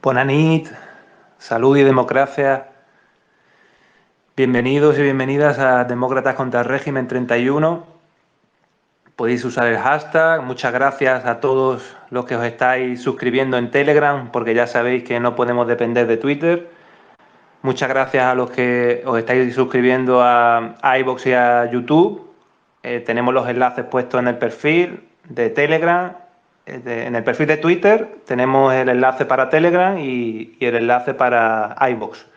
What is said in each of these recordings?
Bona nit, salud y democracia. Bienvenidos y bienvenidas a Demócratas contra el Régimen 31. Podéis usar el hashtag. Muchas gracias a todos los que os estáis suscribiendo en Telegram, porque ya sabéis que no podemos depender de Twitter. Muchas gracias a los que os estáis suscribiendo a iVoox y a YouTube. Tenemos los enlaces puestos en el perfil de Telegram. En el perfil de Twitter tenemos el enlace para Telegram y el enlace para iVoox.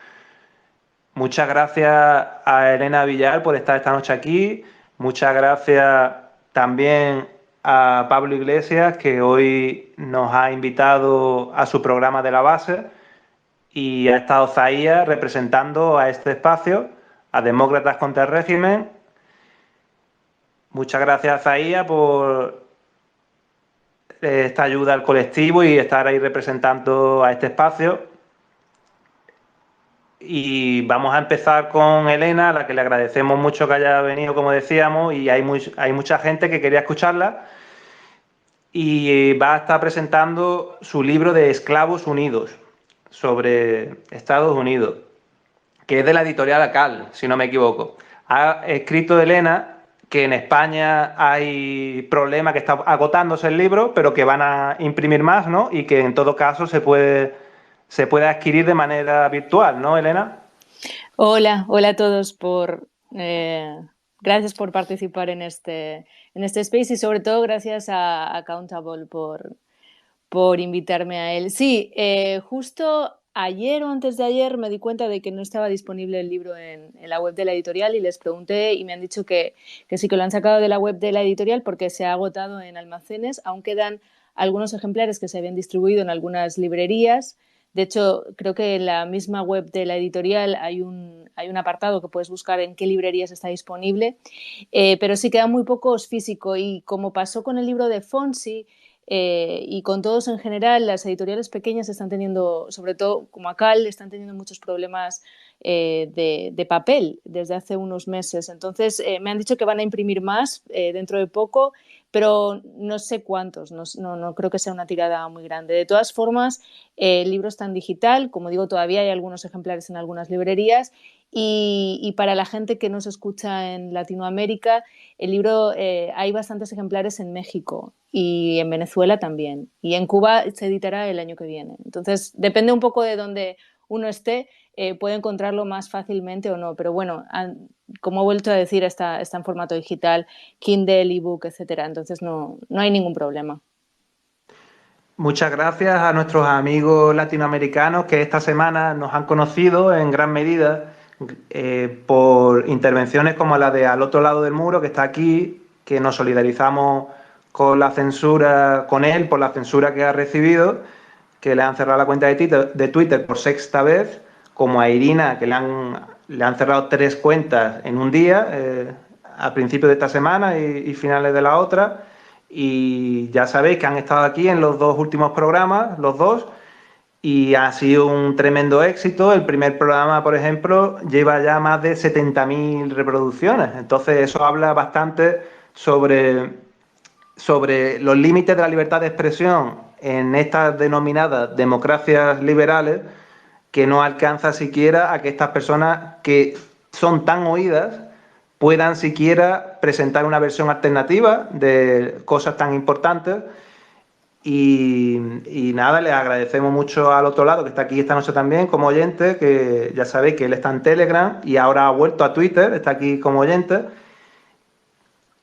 Muchas gracias a Elena Villar por estar esta noche aquí. Muchas gracias también a Pablo Iglesias, que hoy nos ha invitado a su programa de la base, y ha estado Zahía representando a este espacio, a Demócratas contra el Régimen. Muchas gracias, Zahía, por esta ayuda al colectivo y estar ahí representando a este espacio. Y vamos a empezar con Elena, a la que le agradecemos mucho que haya venido, como decíamos, y hay mucha gente que quería escucharla. Y va a estar presentando su libro de Esclavos Unidos, sobre Estados Unidos, que es de la editorial ACAL, si no me equivoco. Ha escrito Elena que en España hay problemas, que está agotándose el libro, pero que van a imprimir más, ¿no? Y que en todo caso se puede adquirir de manera virtual, ¿no, Elena? Hola a todos gracias por participar en este space y sobre todo gracias a Accountable por invitarme a él. Sí, justo ayer o antes de ayer me di cuenta de que no estaba disponible el libro en la web de la editorial y les pregunté y me han dicho que sí que lo han sacado de la web de la editorial porque se ha agotado en almacenes. Aún quedan algunos ejemplares que se habían distribuido en algunas librerías. De hecho, creo que en la misma web de la editorial hay un apartado que puedes buscar en qué librerías está disponible, pero sí quedan muy pocos físicos y como pasó con el libro de Fonsi, y con todos en general, las editoriales pequeñas están teniendo, sobre todo como ACAL, están teniendo muchos problemas de papel desde hace unos meses. Entonces, me han dicho que van a imprimir más dentro de poco, pero no sé cuántos, no creo que sea una tirada muy grande. De todas formas, el libro está en digital, como digo, todavía hay algunos ejemplares en algunas librerías y para la gente que nos escucha en Latinoamérica, el libro hay bastantes ejemplares en México y en Venezuela también. Y en Cuba se editará el año que viene. Entonces, depende un poco de dónde uno esté, puede encontrarlo más fácilmente o no. Pero bueno, como he vuelto a decir, está en formato digital, Kindle, ebook, etcétera. Entonces no hay ningún problema. Muchas gracias a nuestros amigos latinoamericanos que esta semana nos han conocido en gran medida por intervenciones como la de Al otro lado del muro, que está aquí, que nos solidarizamos con la censura, con él, por la censura que ha recibido, que le han cerrado la cuenta de Twitter por sexta vez, como a Irina, que le han cerrado 3 cuentas en un día, a principios de esta semana y finales de la otra. Y ya sabéis que han estado aquí en los 2 últimos programas, los dos, y ha sido un tremendo éxito. El primer programa, por ejemplo, lleva ya más de 70.000 reproducciones. Entonces eso habla bastante sobre los límites de la libertad de expresión en estas denominadas democracias liberales, que no alcanza siquiera a que estas personas que son tan oídas puedan siquiera presentar una versión alternativa de cosas tan importantes. Y nada, les agradecemos mucho al otro lado, que está aquí esta noche también como oyente, que ya sabéis que él está en Telegram y ahora ha vuelto a Twitter, está aquí como oyente.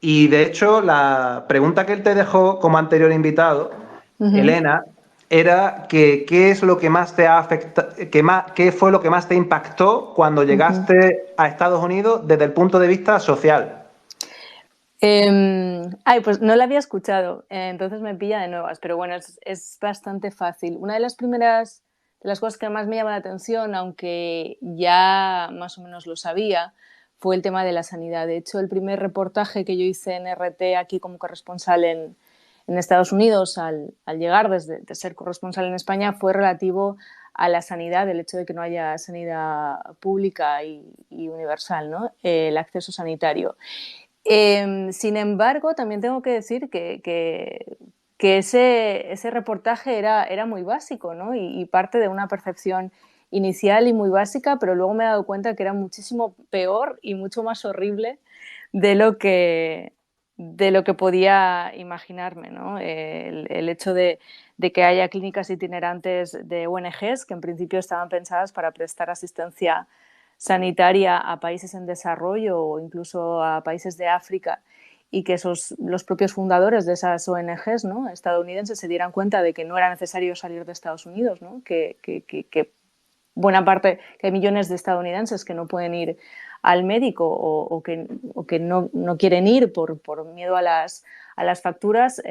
Y de hecho, la pregunta que él te dejó como anterior invitado, Uh -huh. Elena, era que qué es lo que más te ha afectado, qué fue lo que más te impactó cuando Uh -huh. llegaste a Estados Unidos desde el punto de vista social. Pues no la había escuchado, entonces me pilla de nuevas, pero bueno, es bastante fácil. Una de las primeras, de las cosas que más me llama la atención, aunque ya más o menos lo sabía, fue el tema de la sanidad. De hecho, el primer reportaje que yo hice en RT aquí como corresponsal en Estados Unidos, al llegar de ser corresponsal en España, fue relativo a la sanidad, el hecho de que no haya sanidad pública y universal, ¿no? El acceso sanitario. Sin embargo, también tengo que decir que que ese reportaje era muy básico, ¿no? Y parte de una percepción inicial y muy básica, pero luego me he dado cuenta que era muchísimo peor y mucho más horrible de lo que, de lo que podía imaginarme, ¿no? El hecho de que haya clínicas itinerantes de ONGs que en principio estaban pensadas para prestar asistencia sanitaria a países en desarrollo o incluso a países de África, y que los propios fundadores de esas ONGs, ¿no?, estadounidenses, se dieran cuenta de que no era necesario salir de Estados Unidos, ¿no?, que buena parte, que hay millones de estadounidenses que no pueden ir al médico o que no quieren ir por miedo a las facturas,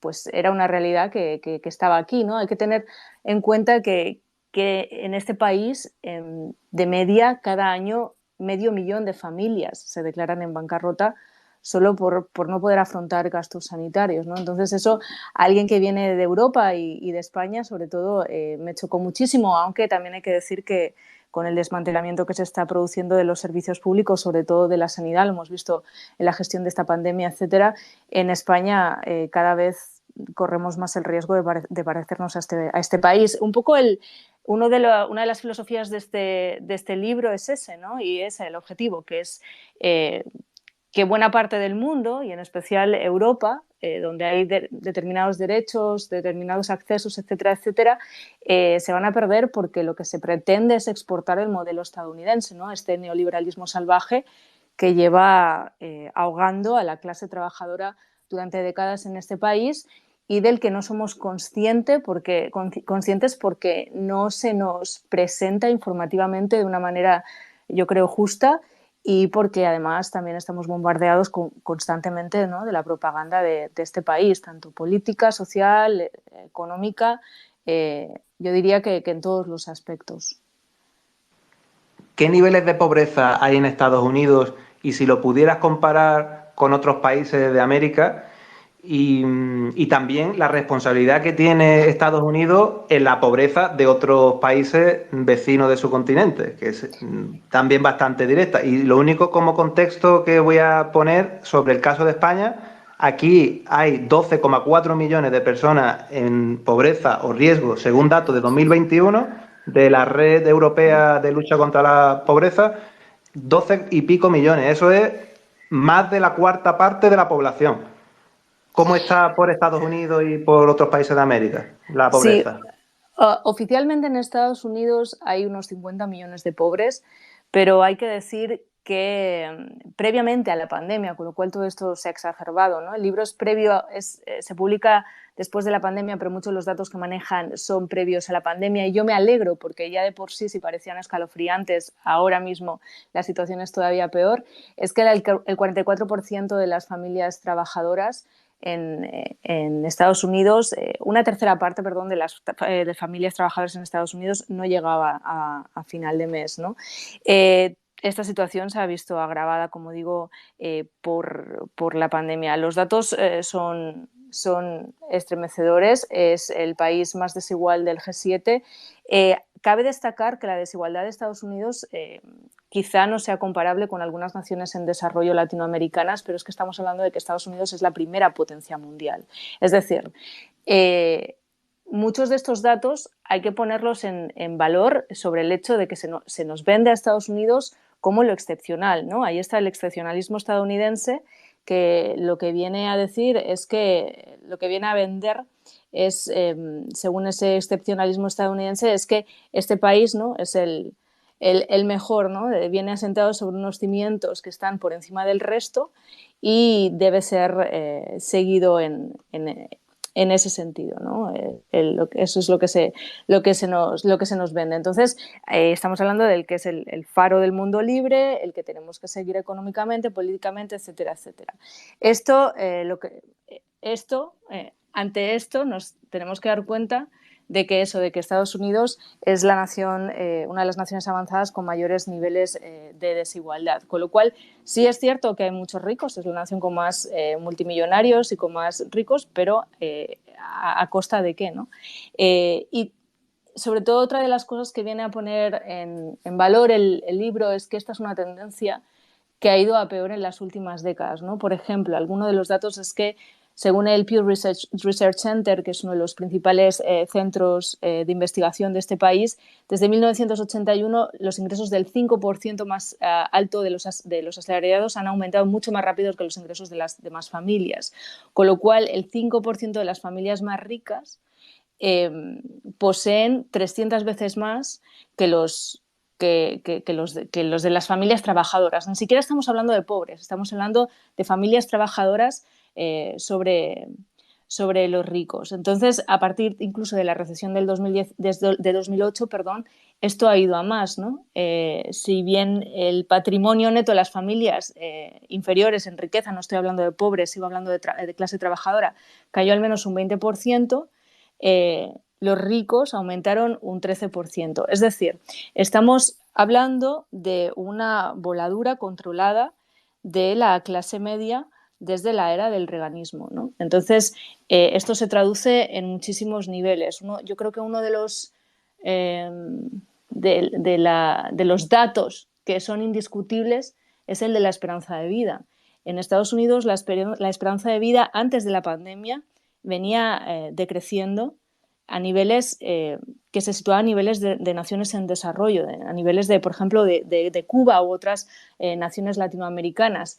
pues era una realidad que estaba aquí, ¿no? Hay que tener en cuenta que en este país, de media, cada año, 500.000 de familias se declaran en bancarrota solo por no poder afrontar gastos sanitarios, ¿no? Entonces eso, alguien que viene de Europa y de España, sobre todo, me chocó muchísimo, aunque también hay que decir que con el desmantelamiento que se está produciendo de los servicios públicos, sobre todo de la sanidad, lo hemos visto en la gestión de esta pandemia, etcétera, en España cada vez corremos más el riesgo de parecernos a este país. Un poco una de las filosofías de este libro es ese, ¿no? Y es el objetivo, que es que buena parte del mundo, y en especial Europa, donde hay determinados derechos, determinados accesos, etcétera, etcétera, se van a perder porque lo que se pretende es exportar el modelo estadounidense, ¿no? Este neoliberalismo salvaje que lleva ahogando a la clase trabajadora durante décadas en este país y del que no somos conscientes porque no se nos presenta informativamente de una manera, yo creo, justa, y porque además también estamos bombardeados constantemente, ¿no?, de la propaganda de este país, tanto política, social, económica, yo diría que en todos los aspectos. ¿Qué niveles de pobreza hay en Estados Unidos? Y si lo pudieras comparar con otros países de América, y también la responsabilidad que tiene Estados Unidos en la pobreza de otros países vecinos de su continente, que es también bastante directa. Y lo único como contexto que voy a poner sobre el caso de España, aquí hay 12,4 millones de personas en pobreza o riesgo, según datos de 2021, de la Red Europea de Lucha contra la Pobreza, 12 y pico millones. Eso es más de la cuarta parte de la población. ¿Cómo está por Estados Unidos y por otros países de América la Sí, pobreza? oficialmente en Estados Unidos hay unos 50 millones de pobres, pero hay que decir que previamente a la pandemia, con lo cual todo esto se ha exacerbado, ¿no? El libro se publica después de la pandemia, pero muchos de los datos que manejan son previos a la pandemia, y yo me alegro porque ya de por sí, si parecían escalofriantes, ahora mismo la situación es todavía peor. Es que el 44% de las familias trabajadoras en Estados Unidos, una tercera parte, perdón, de las de familias trabajadoras en Estados Unidos no llegaba a final de mes, ¿no? Esta situación se ha visto agravada, como digo, por la pandemia. Los datos son estremecedores. Es el país más desigual del G7. Cabe destacar que la desigualdad de Estados Unidos quizá no sea comparable con algunas naciones en desarrollo latinoamericanas, pero es que estamos hablando de que Estados Unidos es la primera potencia mundial. Es decir, muchos de estos datos hay que ponerlos en valor sobre el hecho de que se nos vende a Estados Unidos como lo excepcional, ¿no? Ahí está el excepcionalismo estadounidense, que lo que viene a decir es que lo que viene a vender es, según ese excepcionalismo estadounidense, es que este país, ¿no?, es el mejor, ¿no? Viene asentado sobre unos cimientos que están por encima del resto y debe ser seguido en ese sentido, ¿no? Eso es lo que se nos vende. Entonces, estamos hablando del que es el faro del mundo libre, el que tenemos que seguir económicamente, políticamente, etcétera, etcétera. Ante esto nos tenemos que dar cuenta de que Estados Unidos es una de las naciones avanzadas con mayores niveles de desigualdad. Con lo cual, sí es cierto que hay muchos ricos, es la nación con más multimillonarios y con más ricos, pero ¿a costa de qué, no? Y sobre todo, otra de las cosas que viene a poner en valor el libro es que esta es una tendencia que ha ido a peor en las últimas décadas, ¿no? Por ejemplo, alguno de los datos es que Según el Pew Research Center, que es uno de los principales centros de investigación de este país, desde 1981 los ingresos del 5% más alto de los asalariados han aumentado mucho más rápido que los ingresos de las demás familias. Con lo cual, el 5% de las familias más ricas poseen 300 veces más que los de las familias trabajadoras. Ni siquiera estamos hablando de pobres, estamos hablando de familias trabajadoras sobre los ricos. Entonces, a partir incluso de la recesión del 2010, de 2008, esto ha ido a más, ¿no? Si bien el patrimonio neto de las familias inferiores en riqueza, no estoy hablando de pobres, sigo hablando de clase trabajadora, cayó al menos un 20%, los ricos aumentaron un 13%. Es decir, estamos hablando de una voladura controlada de la clase media desde la era del reaganismo, ¿no? Entonces, esto se traduce en muchísimos niveles. Yo creo que uno de los datos que son indiscutibles es el de la esperanza de vida. En Estados Unidos, la esperanza de vida antes de la pandemia venía decreciendo a niveles que se situaban a niveles de naciones en desarrollo, a niveles de, por ejemplo, de Cuba u otras naciones latinoamericanas.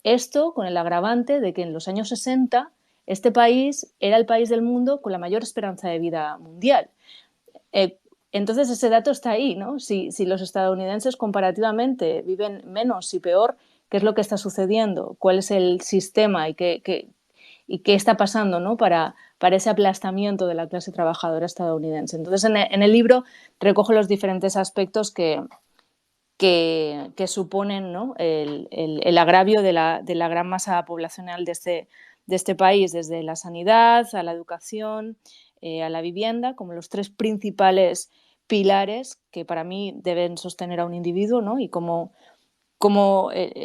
Esto con el agravante de que en los años 60 este país era el país del mundo con la mayor esperanza de vida mundial. Entonces ese dato está ahí, ¿no? Si los estadounidenses comparativamente viven menos y peor, ¿qué es lo que está sucediendo? ¿Cuál es el sistema y qué está pasando, ¿no? para ese aplastamiento de la clase trabajadora estadounidense? Entonces en el libro recojo los diferentes aspectos que suponen, ¿no? el agravio de la gran masa poblacional de este país, desde la sanidad a la educación, a la vivienda, como los tres principales pilares que para mí deben sostener a un individuo, ¿no? Y cómo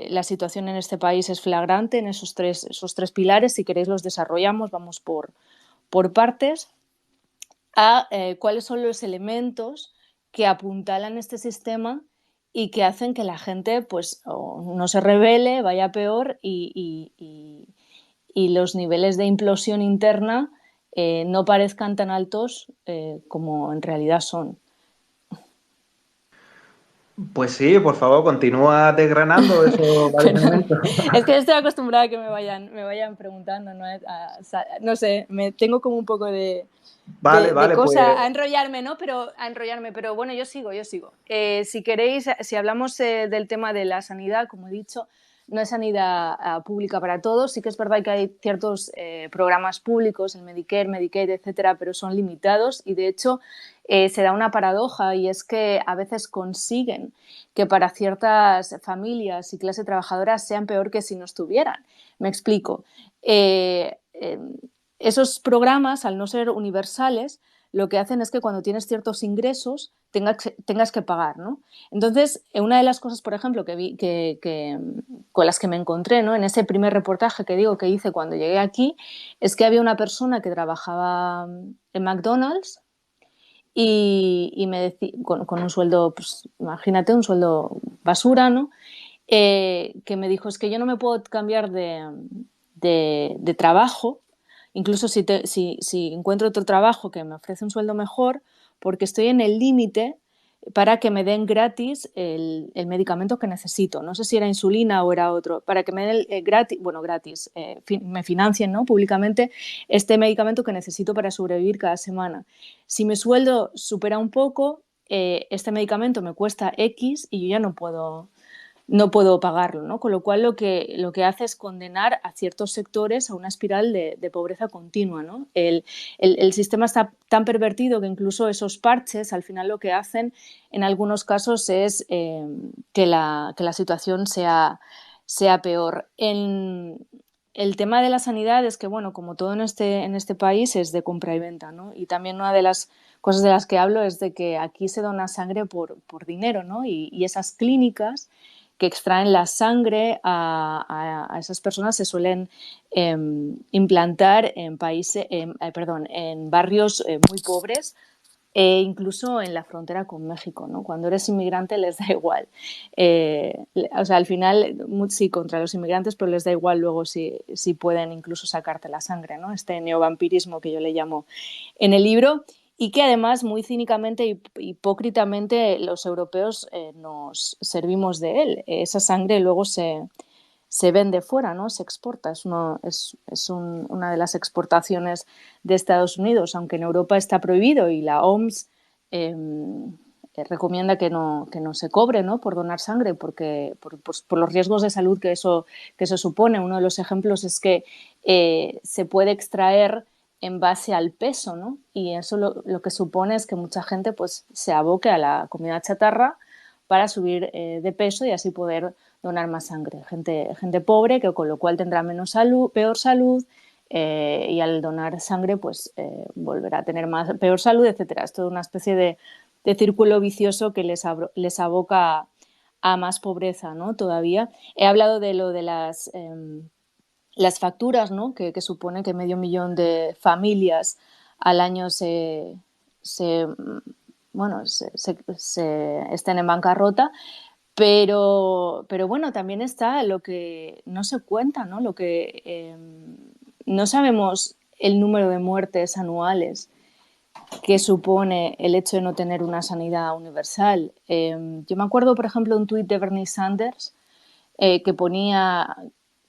la situación en este país es flagrante en esos tres pilares. Si queréis los desarrollamos, vamos por partes, a cuáles son los elementos que apuntalan este sistema y que hacen que la gente pues no se rebele, vaya peor y los niveles de implosión interna no parezcan tan altos como en realidad son. Pues sí, por favor, continúa desgranando esos varios elementos. Es que estoy acostumbrada a que me vayan preguntando, ¿no? No sé, me tengo como un poco de cosa pues a enrollarme, ¿no? Pero bueno, yo sigo. Si queréis, si hablamos del tema de la sanidad, como he dicho, no es sanidad pública para todos. Sí que es verdad que hay ciertos programas públicos, el Medicare, Medicaid, etcétera, pero son limitados y de hecho se da una paradoja y es que a veces consiguen que para ciertas familias y clase trabajadora sean peor que si no estuvieran. Me explico. Esos programas, al no ser universales, lo que hacen es que cuando tienes ciertos ingresos tengas que pagar, ¿no? Entonces, una de las cosas, por ejemplo, con las que me encontré, ¿no? En ese primer reportaje que digo que hice cuando llegué aquí, es que había una persona que trabajaba en McDonald's y me decía, con un sueldo, pues imagínate, un sueldo basura, ¿no? Que me dijo, es que yo no me puedo cambiar de trabajo, incluso si encuentro otro trabajo que me ofrece un sueldo mejor, porque estoy en el límite para que me den gratis el medicamento que necesito. No sé si era insulina o era otro. Para que me den gratis, me financien, ¿no? Públicamente este medicamento que necesito para sobrevivir cada semana. Si mi sueldo supera un poco, este medicamento me cuesta X y yo ya no puedo pagarlo, ¿no? Con lo cual lo que hace es condenar a ciertos sectores a una espiral de pobreza continua, ¿no? El sistema está tan pervertido que incluso esos parches al final lo que hacen en algunos casos es que la situación sea peor. El tema de la sanidad es que, bueno, como todo en este país es de compra y venta, ¿no? Y también una de las cosas de las que hablo es de que aquí se dona sangre por dinero, ¿no? Y esas clínicas que extraen la sangre a esas personas se suelen implantar en barrios muy pobres incluso en la frontera con México, ¿no? Cuando eres inmigrante les da igual. O sea, al final sí, contra los inmigrantes, pero les da igual luego si pueden incluso sacarte la sangre, ¿no? Este neovampirismo que yo le llamo en el libro, y que además muy cínicamente y hipócritamente los europeos nos servimos de él. Esa sangre luego se vende fuera, ¿no? Se exporta, una de las exportaciones de Estados Unidos, aunque en Europa está prohibido y la OMS recomienda que no se cobre, ¿no? Por donar sangre, porque por los riesgos de salud que eso supone. Uno de los ejemplos es que se puede extraer en base al peso, ¿no? Y eso lo que supone es que mucha gente pues se aboque a la comida chatarra para subir de peso y así poder donar más sangre. Gente pobre que con lo cual tendrá peor salud y al donar sangre pues volverá a tener peor salud, etcétera. Es toda una especie de círculo vicioso que les aboca a más pobreza, ¿no? Todavía. He hablado de lo de las facturas, ¿no? Que supone que 500.000 de familias al año estén en bancarrota. Pero bueno, también está lo que no se cuenta, ¿no? Lo que no sabemos el número de muertes anuales que supone el hecho de no tener una sanidad universal. Yo me acuerdo, por ejemplo, un tuit de Bernie Sanders que ponía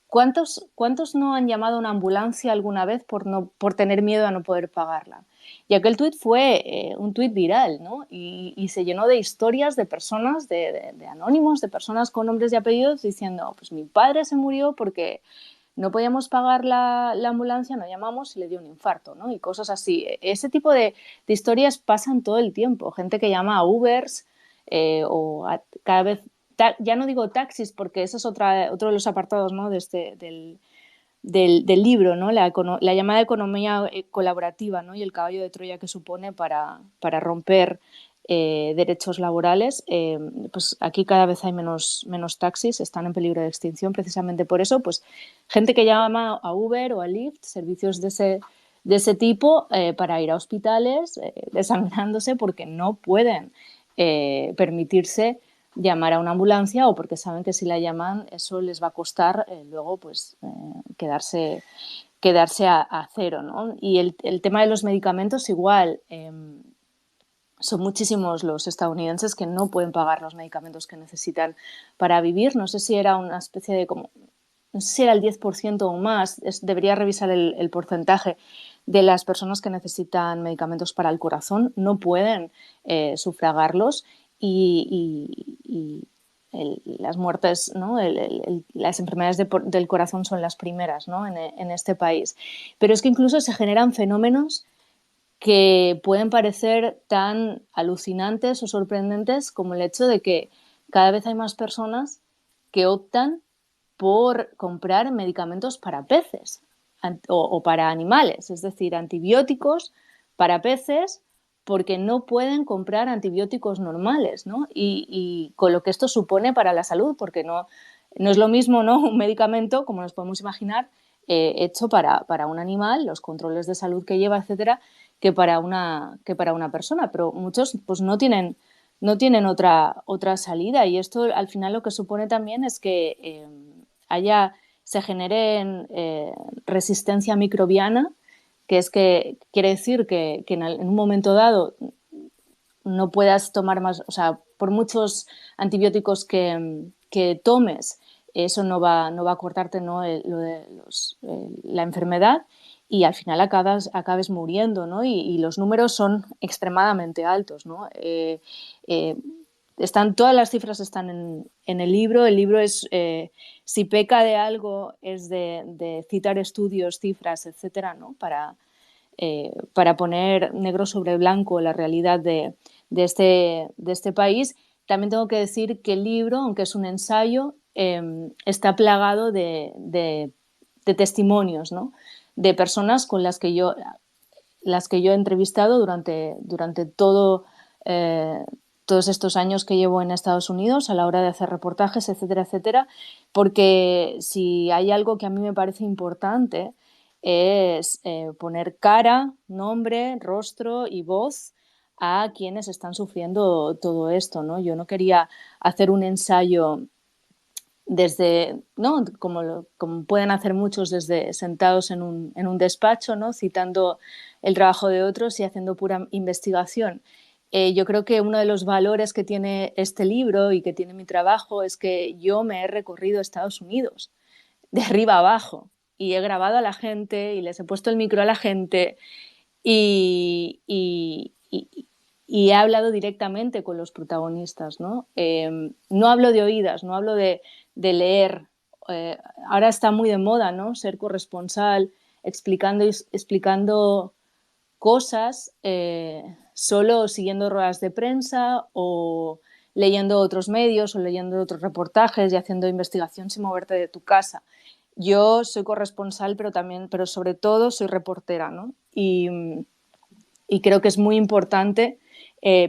¿cuántos no han llamado a una ambulancia alguna vez por tener miedo a no poder pagarla? Y aquel tuit fue un tuit viral, ¿no? Y se llenó de historias de personas, de anónimos, de personas con nombres y apellidos diciendo, pues mi padre se murió porque no podíamos pagar la ambulancia, no llamamos y le dio un infarto, ¿no? Y cosas así. Ese tipo de historias pasan todo el tiempo. Gente que llama a Ubers cada vez, ya no digo taxis porque ese es otro de los apartados, ¿no? del libro, ¿no? La llamada economía colaborativa, ¿no? Y el caballo de Troya que supone para romper derechos laborales. Pues aquí cada vez hay menos taxis, están en peligro de extinción precisamente por eso. Pues gente que llama a Uber o a Lyft, servicios de ese tipo para ir a hospitales desangrándose porque no pueden permitirse llamar a una ambulancia o porque saben que si la llaman eso les va a costar luego pues quedarse a cero, ¿no? Y el tema de los medicamentos igual. Son muchísimos los estadounidenses que no pueden pagar los medicamentos que necesitan para vivir. No sé si era una especie de no sé si era el 10% o más, debería revisar el porcentaje de las personas que necesitan medicamentos para el corazón, no pueden sufragarlos y las muertes, ¿no? Las enfermedades del corazón son las primeras, ¿no? en este país. Pero es que incluso se generan fenómenos que pueden parecer tan alucinantes o sorprendentes como el hecho de que cada vez hay más personas que optan por comprar medicamentos para peces o para animales, es decir, antibióticos para peces porque no pueden comprar antibióticos normales, ¿no? Y con lo que esto supone para la salud, porque no es lo mismo, ¿no? Un medicamento, como nos podemos imaginar, hecho para un animal, los controles de salud que lleva, etcétera, que para una persona, pero muchos pues no tienen otra salida y esto al final lo que supone también es que se genere resistencia microbiana, que es que quiere decir que en un momento dado no puedas tomar más, o sea, por muchos antibióticos que tomes, eso no va a cortarte, ¿no? La enfermedad y al final acabes muriendo, ¿no? Y los números son extremadamente altos, ¿no? Todas las cifras están en el libro. El libro es, si peca de algo, es de citar estudios, cifras, etcétera, ¿no? Para poner negro sobre blanco la realidad de este país. También tengo que decir que el libro, aunque es un ensayo, está plagado de testimonios, ¿no? De personas con las que yo he entrevistado durante todos estos años que llevo en Estados Unidos a la hora de hacer reportajes, etcétera, etcétera, porque si hay algo que a mí me parece importante es poner cara, nombre, rostro y voz a quienes están sufriendo todo esto, ¿no? Yo no quería hacer un ensayo desde, ¿no? Como pueden hacer muchos desde sentados en un despacho, ¿no? Citando el trabajo de otros y haciendo pura investigación. Yo creo que uno de los valores que tiene este libro y que tiene mi trabajo es que yo me he recorrido Estados Unidos de arriba a abajo y he grabado a la gente y les he puesto el micro a la gente y he hablado directamente con los protagonistas, ¿no? No hablo de oídas, no hablo de leer. Ahora está muy de moda, ¿no? Ser corresponsal, explicando cosas solo siguiendo ruedas de prensa o leyendo otros medios o leyendo otros reportajes y haciendo investigación sin moverte de tu casa. Yo soy corresponsal, pero sobre todo soy reportera, ¿no? Y creo que es muy importante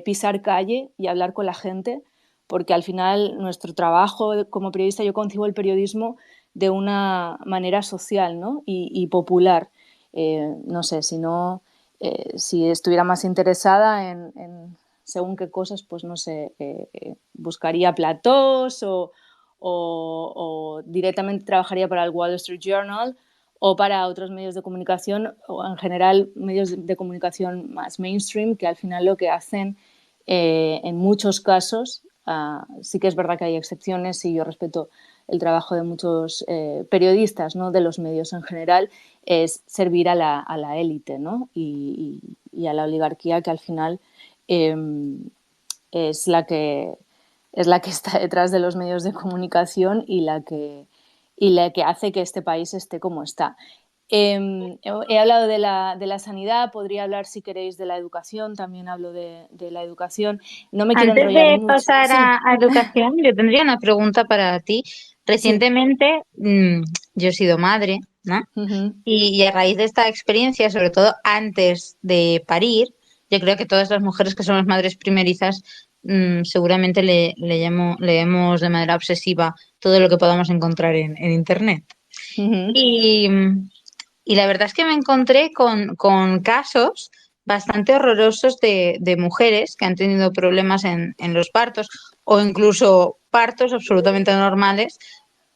pisar calle y hablar con la gente, porque al final nuestro trabajo como periodista, yo concibo el periodismo de una manera social, ¿no? y popular. No sé, si estuviera más interesada en según qué cosas, pues no sé, buscaría platós o directamente trabajaría para el Wall Street Journal o para otros medios de comunicación o en general medios de comunicación más mainstream que al final lo que hacen en muchos casos, sí que es verdad que hay excepciones y yo respeto el trabajo de muchos periodistas, ¿no? De los medios en general, es servir a la élite, ¿no? y a la oligarquía que al final eh, es la que está detrás de los medios de comunicación y la que hace que este país esté como está. He hablado de la sanidad, podría hablar si queréis de la educación, también hablo de la educación. No me quiero Antes enrollar de mucho. pasar Sí. a educación, yo tendría una pregunta para ti. Sí. Recientemente, yo he sido madre, ¿no? Uh-huh. Y a raíz de esta experiencia, sobre todo antes de parir, yo creo que todas las mujeres que somos madres primerizas, seguramente leemos de manera obsesiva todo lo que podamos encontrar en Internet. Uh-huh. Y, y la verdad es que me encontré con casos bastante horrorosos de mujeres que han tenido problemas en los partos o incluso partos absolutamente normales,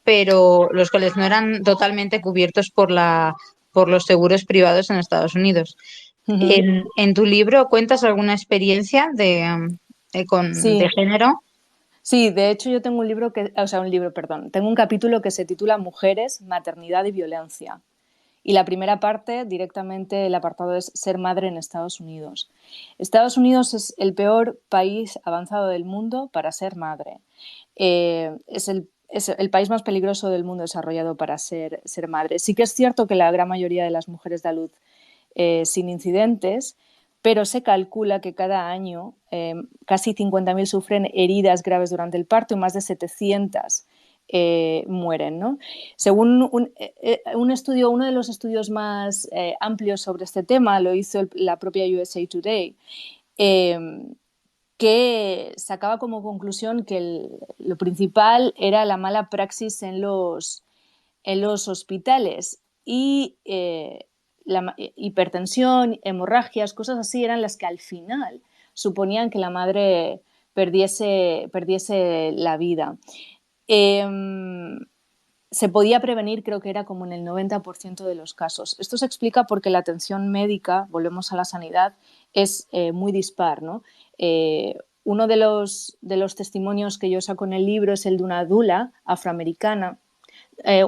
pero los cuales no eran totalmente cubiertos por los seguros privados en Estados Unidos. Uh-huh. En tu libro cuentas alguna experiencia de Sí. género. Sí, de hecho yo tengo tengo un capítulo que se titula Mujeres, maternidad y violencia. Y la primera parte, directamente el apartado es ser madre en Estados Unidos. Estados Unidos es el peor país avanzado del mundo para ser madre. Es el país más peligroso del mundo desarrollado para ser madre. Sí que es cierto que la gran mayoría de las mujeres da luz sin incidentes, pero se calcula que cada año casi 50.000 sufren heridas graves durante el parto y más de 700 mueren, ¿no? Según un estudio, uno de los estudios más amplios sobre este tema lo hizo la propia USA Today, que sacaba como conclusión que lo principal era la mala praxis en los hospitales y la hipertensión, hemorragias, cosas así eran las que al final suponían que la madre perdiese la vida. Se podía prevenir, creo que era como en el 90% de los casos. Esto se explica porque la atención médica, volvemos a la sanidad, es muy dispar, ¿no? Uno de los testimonios que yo saco en el libro es el de una dula afroamericana.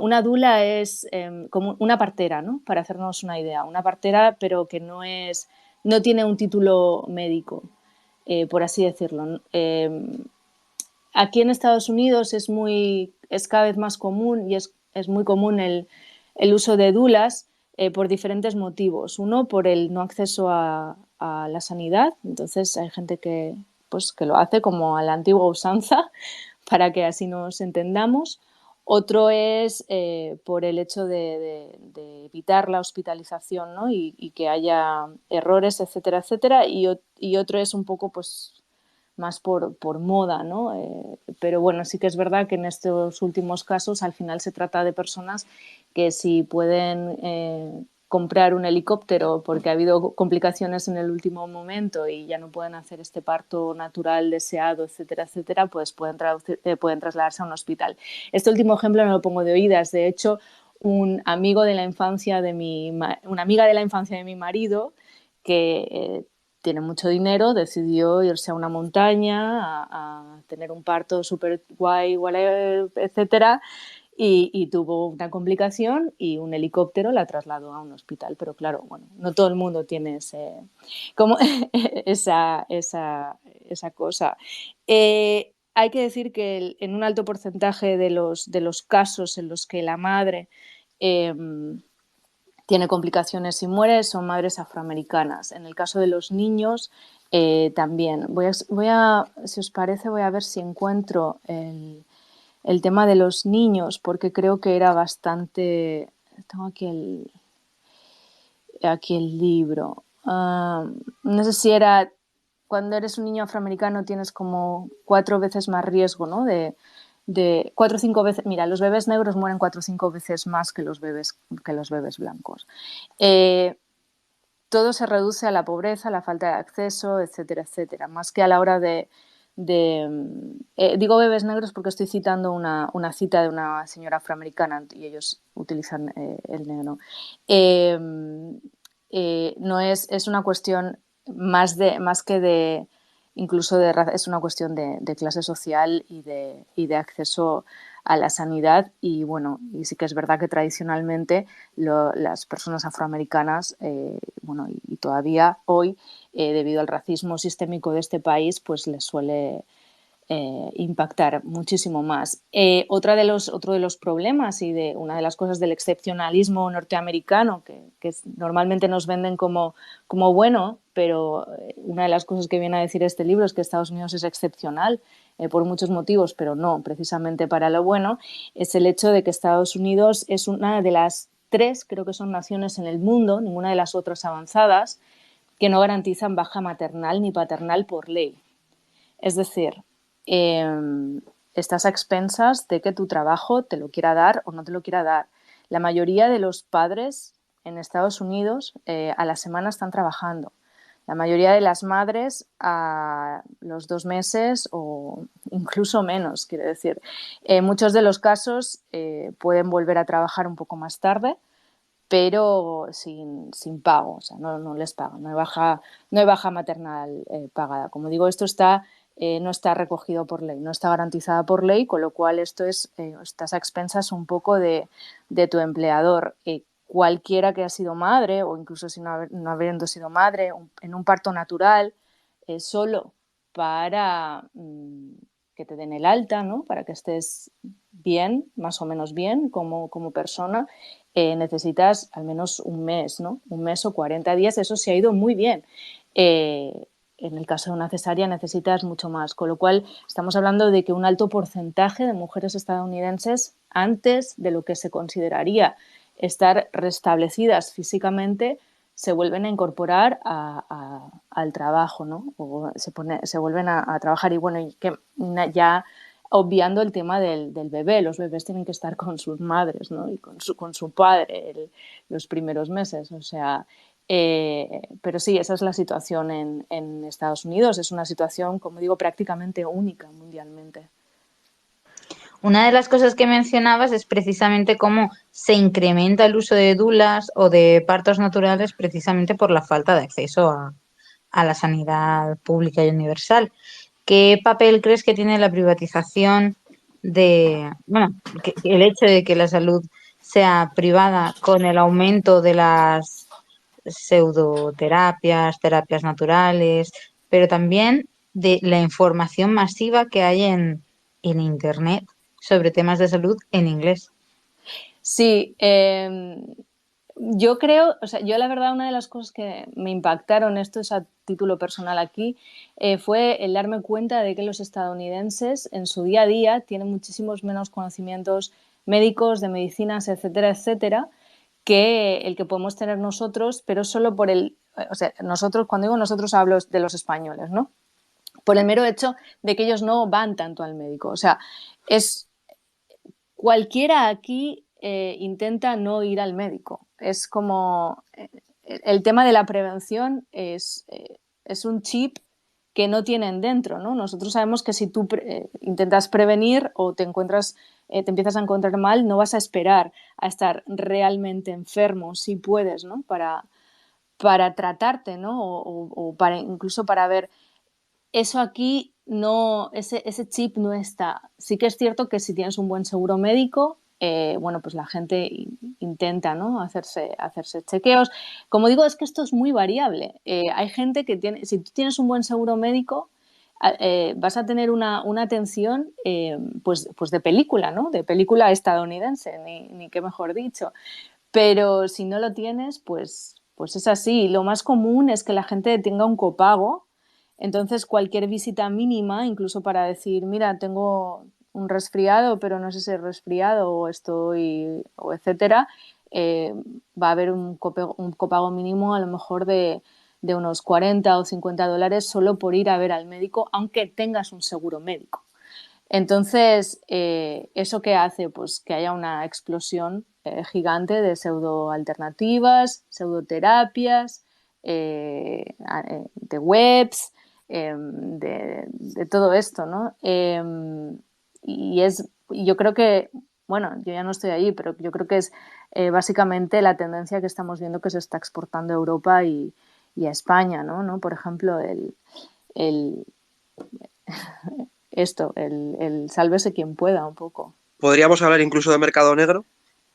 Una dula es como una partera, ¿no? Para hacernos una idea. Una partera, pero que no tiene un título médico, por así decirlo. Aquí en Estados Unidos es cada vez más común y es muy común el uso de dulas por diferentes motivos. Uno, por el no acceso a la sanidad. Entonces hay gente que lo hace como a la antigua usanza para que así nos entendamos. Otro es por el hecho de evitar la hospitalización, ¿no? y que haya errores, etcétera, etcétera. Y otro es un poco pues más por moda, ¿no? Pero bueno, sí que es verdad que en estos últimos casos al final se trata de personas que si pueden comprar un helicóptero porque ha habido complicaciones en el último momento y ya no pueden hacer este parto natural deseado, etcétera, etcétera, pues pueden trasladarse a un hospital. Este último ejemplo no lo pongo de oídas. De hecho, una amiga de la infancia de mi marido, que tiene mucho dinero, decidió irse a una montaña a tener un parto súper guay, etcétera, y tuvo una complicación y un helicóptero la trasladó a un hospital. Pero claro, bueno, no todo el mundo tiene esa cosa. Hay que decir que en un alto porcentaje de los casos en los que la madre tiene complicaciones y muere son madres afroamericanas. En el caso de los niños también. Si os parece, voy a ver si encuentro el tema de los niños, porque creo que era bastante... Tengo aquí el libro. No sé si era... Cuando eres un niño afroamericano tienes como 4 veces más riesgo, ¿no? De 4 o 5 veces... Mira, los bebés negros mueren 4 o 5 veces más que los bebés blancos. Todo se reduce a la pobreza, a la falta de acceso, etcétera, etcétera, más que a la hora digo bebés negros porque estoy citando una cita de una señora afroamericana y ellos utilizan el negro. No es una cuestión más que de incluso de raza, es una cuestión de clase social y de acceso a la sanidad. Y bueno, y sí que es verdad que tradicionalmente las personas afroamericanas, y todavía hoy, debido al racismo sistémico de este país, pues les suele impactar muchísimo más. Otro de los problemas y una de las cosas del excepcionalismo norteamericano, que normalmente nos venden como bueno, pero una de las cosas que viene a decir este libro es que Estados Unidos es excepcional por muchos motivos, pero no precisamente para lo bueno, es el hecho de que Estados Unidos es una de las 3, creo que son naciones en el mundo, ninguna de las otras avanzadas, que no garantizan baja maternal ni paternal por ley. Es decir, estás a expensas de que tu trabajo te lo quiera dar o no te lo quiera dar. La mayoría de los padres en Estados Unidos a la semana están trabajando. La mayoría de las madres a los 2 meses o incluso menos, quiero decir. En muchos de los casos pueden volver a trabajar un poco más tarde, pero sin pago, o sea, no les pagan, no hay baja maternal pagada. Como digo, esto no está recogido por ley, no está garantizada por ley, con lo cual estás a expensas un poco de tu empleador. Cualquiera que ha sido madre, o incluso si no habiendo sido madre, en un parto natural, solo para que te den el alta, ¿no? Para que estés bien, más o menos bien como persona, necesitas al menos un mes, ¿no? Un mes o 40 días, eso se ha ido muy bien. En el caso de una cesárea necesitas mucho más, con lo cual estamos hablando de que un alto porcentaje de mujeres estadounidenses, antes de lo que se consideraría estar restablecidas físicamente, se vuelven a incorporar al trabajo, ¿no? O se vuelven a trabajar. Y bueno, ya obviando el tema del bebé, los bebés tienen que estar con sus madres, ¿no? Y con su padre los primeros meses, o sea... pero sí, esa es la situación en Estados Unidos. Es una situación, como digo, prácticamente única mundialmente. Una de las cosas que mencionabas es precisamente cómo se incrementa el uso de dulas o de partos naturales precisamente por la falta de acceso a la sanidad pública y universal. ¿Qué papel crees que tiene la privatización el hecho de que la salud sea privada con el aumento de las pseudoterapias, terapias naturales, pero también de la información masiva que hay en Internet sobre temas de salud en inglés? Sí, yo creo, o sea, yo la verdad una de las cosas que me impactaron, esto es a título personal aquí, fue el darme cuenta de que los estadounidenses en su día a día tienen muchísimos menos conocimientos médicos, de medicinas, etcétera, etcétera, que el que podemos tener nosotros, pero solo por o sea, nosotros, cuando digo nosotros hablo de los españoles, ¿no? Por el mero hecho de que ellos no van tanto al médico. O sea, cualquiera aquí intenta no ir al médico. Es como el tema de la prevención es un chip que no tienen dentro, ¿no? Nosotros sabemos que si tú intentas prevenir o te empiezas a encontrar mal, no vas a esperar a estar realmente enfermo, si puedes, ¿no? Para tratarte, ¿no? O para, incluso para ver. Eso aquí no, ese chip no está. Sí que es cierto que si tienes un buen seguro médico, bueno, pues la gente intenta, ¿no? hacerse chequeos. Como digo, es que esto es muy variable. Hay gente que tiene, si tú tienes un buen seguro médico, vas a tener una atención pues de película, ¿no? De película estadounidense, ni qué mejor dicho. Pero si no lo tienes, pues es así. Lo más común es que la gente tenga un copago. Entonces, cualquier visita mínima, incluso para decir, mira, tengo un resfriado, pero no sé si es resfriado o estoy, o etcétera, va a haber un copago mínimo a lo mejor de unos 40 o 50 dólares solo por ir a ver al médico, aunque tengas un seguro médico. Entonces, ¿eso qué hace? Pues que haya una explosión gigante de pseudoalternativas, pseudoterapias, de webs, de todo esto, ¿no? Yo creo que, bueno, yo ya no estoy allí, pero yo creo que es básicamente la tendencia que estamos viendo que se está exportando a Europa y a España, ¿no? Por ejemplo, el sálvese quien pueda un poco. ¿Podríamos hablar incluso de mercado negro?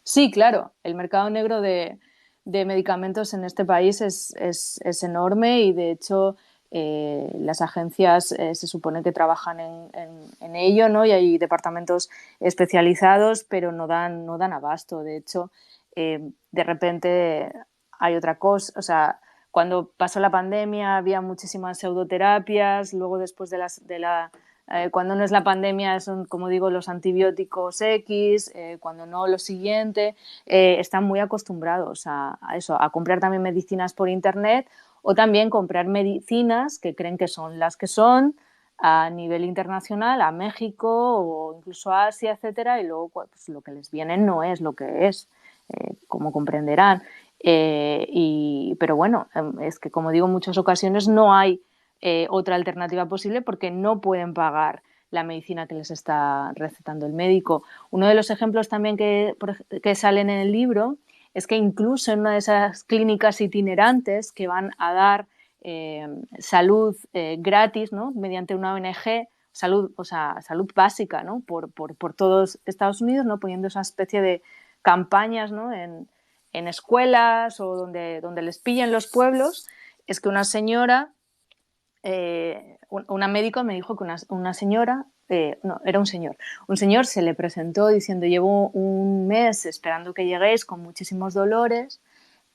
Sí, claro. El mercado negro de medicamentos en este país es enorme y, de hecho, las agencias se supone que trabajan en ello, ¿no? Y hay departamentos especializados, pero no dan abasto. De hecho, de repente hay otra cosa, o sea, cuando pasó la pandemia había muchísimas pseudoterapias, luego después cuando no es la pandemia son, como digo, los antibióticos X, cuando no, lo siguiente. Están muy acostumbrados a eso, a comprar también medicinas por internet o también comprar medicinas que creen que son las que son a nivel internacional, a México o incluso a Asia, etcétera, y luego pues, lo que les viene no es lo que es, como comprenderán. Pero bueno, es que, como digo, en muchas ocasiones no hay otra alternativa posible porque no pueden pagar la medicina que les está recetando el médico. Uno de los ejemplos también que salen en el libro es que incluso en una de esas clínicas itinerantes que van a dar salud gratis, ¿no? Mediante una ONG, salud básica, ¿no? por todos Estados Unidos, ¿no? Poniendo esa especie de campañas, ¿no? en escuelas o donde les pillen los pueblos, es que una señora, una médico me dijo que una señora, no, era un señor se le presentó diciendo: llevo un mes esperando que lleguéis con muchísimos dolores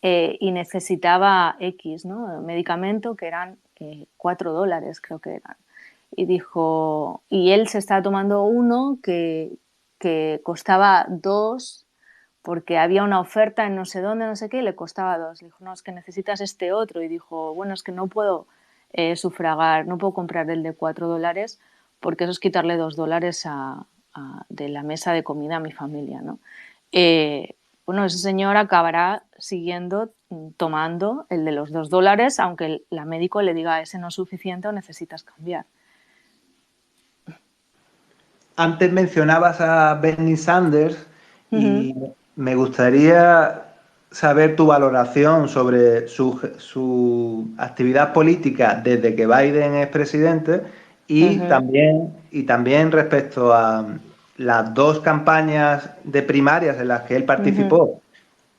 y necesitaba X, ¿no? Medicamento, que eran $4, creo que eran. Y dijo, y él se estaba tomando uno que costaba 2, porque había una oferta en no sé dónde, no sé qué, y le costaba 2. Le dijo, no, es que necesitas este otro. Y dijo, bueno, es que no puedo sufragar, no puedo comprar el de $4 porque eso es quitarle $2 de la mesa de comida a mi familia, ¿no? Bueno, ese señor acabará tomando el de los $2, aunque la médico le diga ese no es suficiente o necesitas cambiar. Antes mencionabas a Bernie Sanders y me gustaría saber tu valoración sobre su actividad política desde que Biden es presidente y también respecto a las 2 campañas de primarias en las que él participó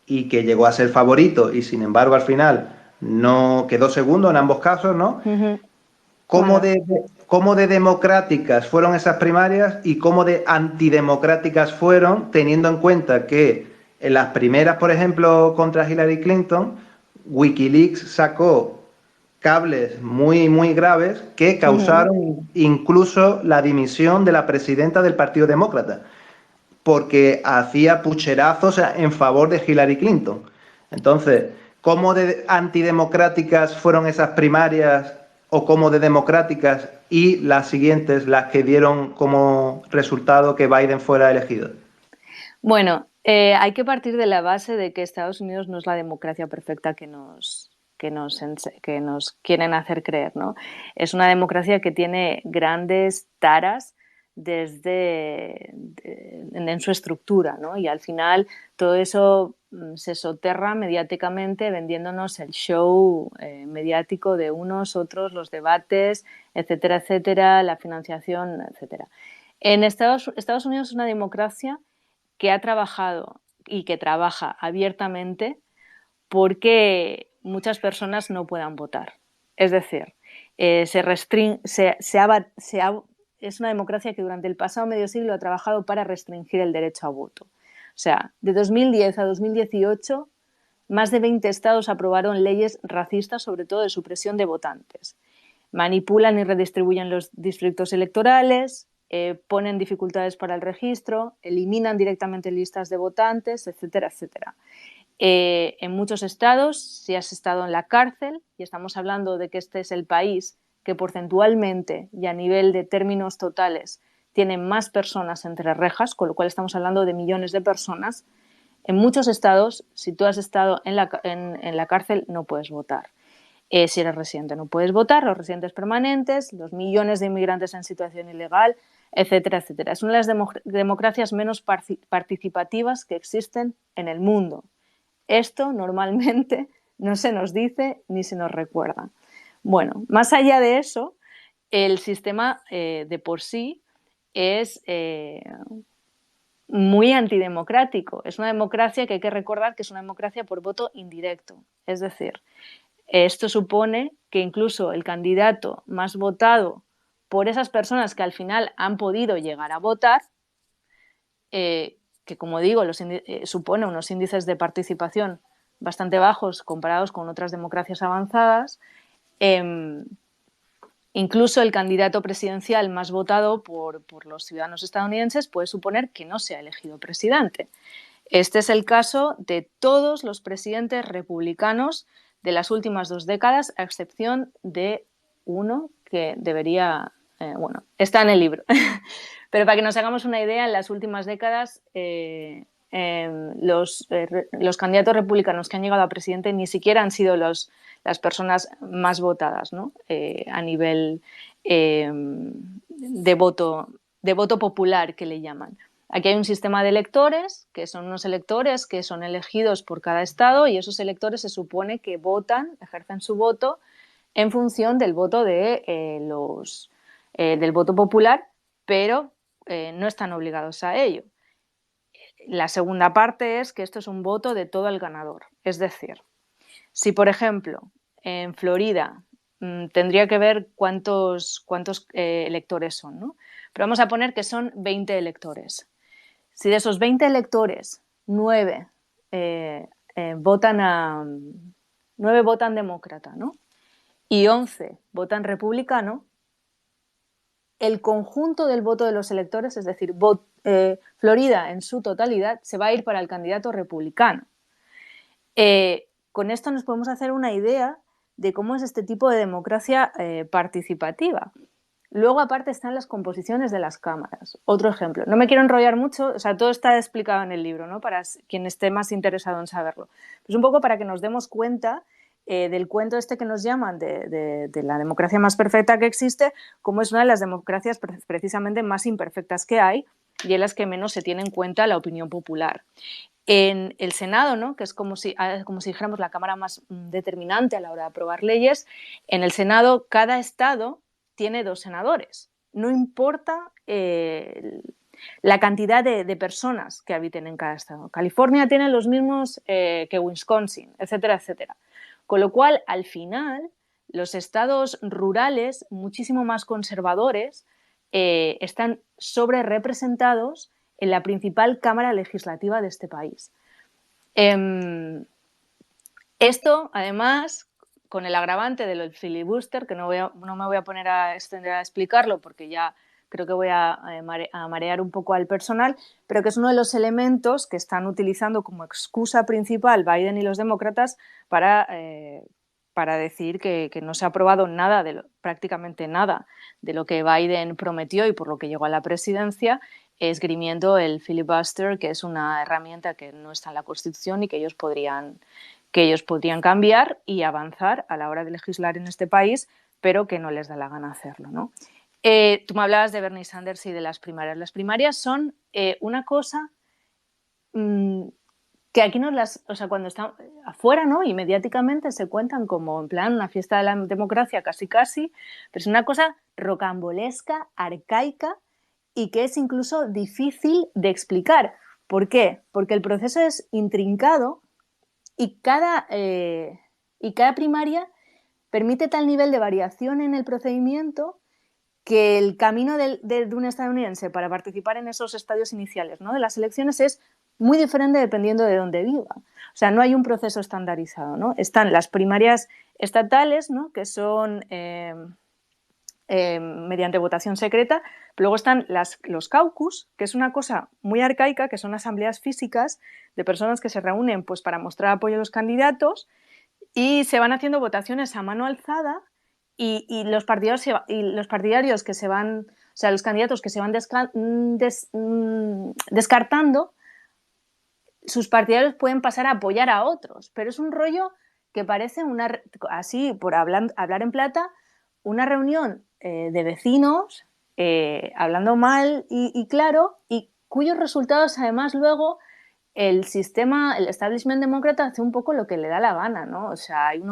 y que llegó a ser favorito y, sin embargo, al final no quedó segundo en ambos casos, ¿no? ¿Cómo de democráticas fueron esas primarias y cómo de antidemocráticas fueron, teniendo en cuenta que en las primeras, por ejemplo, contra Hillary Clinton, Wikileaks sacó cables muy, muy graves que causaron incluso la dimisión de la presidenta del Partido Demócrata, porque hacía pucherazos en favor de Hillary Clinton? Entonces, ¿cómo de antidemocráticas fueron esas primarias o cómo de democráticas y las siguientes, las que dieron como resultado que Biden fuera elegido? Bueno, Hay que partir de la base de que Estados Unidos no es la democracia perfecta que nos quieren hacer creer, ¿no? Es una democracia que tiene grandes taras en su estructura, ¿no? Y al final todo eso se soterra mediáticamente vendiéndonos el show mediático de unos, otros, los debates, etcétera, etcétera, la financiación, etcétera. En Estados Unidos es una democracia que ha trabajado y que trabaja abiertamente porque muchas personas no puedan votar. Es decir, es una democracia que durante el pasado medio siglo ha trabajado para restringir el derecho a voto. O sea, de 2010 a 2018, más de 20 estados aprobaron leyes racistas, sobre todo de supresión de votantes. Manipulan y redistribuyen los distritos electorales, ponen dificultades para el registro, eliminan directamente listas de votantes, etcétera, etcétera. En muchos estados, si has estado en la cárcel, y estamos hablando de que este es el país que porcentualmente y a nivel de términos totales tiene más personas entre rejas, con lo cual estamos hablando de millones de personas, en muchos estados, si tú has estado en la cárcel, no puedes votar. Si eres residente no puedes votar, los residentes permanentes, los millones de inmigrantes en situación ilegal, etcétera, etcétera. Es una de las democracias menos participativas que existen en el mundo. Esto normalmente no se nos dice ni se nos recuerda. Bueno, más allá de eso, el sistema de por sí es muy antidemocrático. Es una democracia que hay que recordar que es una democracia por voto indirecto. Es decir, esto supone que incluso el candidato más votado por esas personas que al final han podido llegar a votar, que como digo, supone unos índices de participación bastante bajos comparados con otras democracias avanzadas, incluso el candidato presidencial más votado por los ciudadanos estadounidenses puede suponer que no sea elegido presidente. Este es el caso de todos los presidentes republicanos de las últimas 2 décadas, a excepción de uno que debería, bueno, está en el libro. Pero para que nos hagamos una idea, en las últimas décadas los candidatos republicanos que han llegado a presidente ni siquiera han sido las personas más votadas, ¿no? A nivel de voto popular, que le llaman. Aquí hay un sistema de electores, que son unos electores que son elegidos por cada estado, y esos electores se supone que votan, ejercen su voto en función del voto del voto popular, pero no están obligados a ello. La segunda parte es que esto es un voto de todo el ganador. Es decir, si por ejemplo en Florida tendría que ver cuántos electores son, ¿no? Pero vamos a poner que son 20 electores. Si de esos 20 electores, 9 votan demócrata, ¿no? Y 11 votan republicano, el conjunto del voto de los electores, es decir, Florida en su totalidad, se va a ir para el candidato republicano. Con esto nos podemos hacer una idea de cómo es este tipo de democracia participativa. Luego, aparte, están las composiciones de las cámaras. Otro ejemplo. No me quiero enrollar mucho, o sea, todo está explicado en el libro, ¿no? Para quien esté más interesado en saberlo. Pues un poco para que nos demos cuenta del cuento este que nos llaman de la democracia más perfecta que existe, como es una de las democracias precisamente más imperfectas que hay y en las que menos se tiene en cuenta la opinión popular. En el Senado, ¿no? Que es como si dijéramos la cámara más determinante a la hora de aprobar leyes, en el Senado cada estado tiene 2 senadores. No importa la cantidad de personas que habiten en cada estado. California tiene los mismos que Wisconsin, etcétera, etcétera. Con lo cual, al final, los estados rurales, muchísimo más conservadores, están sobrerepresentados en la principal cámara legislativa de este país. Esto, además, con el agravante del filibuster, que no me voy a poner a extender a explicarlo porque ya creo que voy a marear un poco al personal, pero que es uno de los elementos que están utilizando como excusa principal Biden y los demócratas para decir que no se ha aprobado prácticamente nada de lo que Biden prometió y por lo que llegó a la presidencia, esgrimiendo el filibuster, que es una herramienta que no está en la Constitución y que ellos podrían cambiar y avanzar a la hora de legislar en este país, pero que no les da la gana hacerlo, ¿no? Tú me hablabas de Bernie Sanders y de las primarias. Las primarias son una cosa que aquí cuando están afuera, ¿no? Y mediáticamente se cuentan como en plan una fiesta de la democracia casi, pero es una cosa rocambolesca, arcaica y que es incluso difícil de explicar. ¿Por qué? Porque el proceso es intrincado y cada primaria permite tal nivel de variación en el procedimiento que el camino de un estadounidense para participar en esos estadios iniciales, ¿no?, de las elecciones es muy diferente dependiendo de dónde viva. O sea, no hay un proceso estandarizado, ¿no? Están las primarias estatales, ¿no?, que son mediante votación secreta, pero luego están los caucus, que es una cosa muy arcaica, que son asambleas físicas de personas que se reúnen pues, para mostrar apoyo a los candidatos y se van haciendo votaciones a mano alzada y los partidarios que se van, o sea, los candidatos que se van descartando, sus partidarios pueden pasar a apoyar a otros, pero es un rollo que parece así, por hablar en plata, una reunión de vecinos hablando mal y claro, y cuyos resultados además luego el establishment demócrata hace un poco lo que le da la gana, ¿no? O sea, hay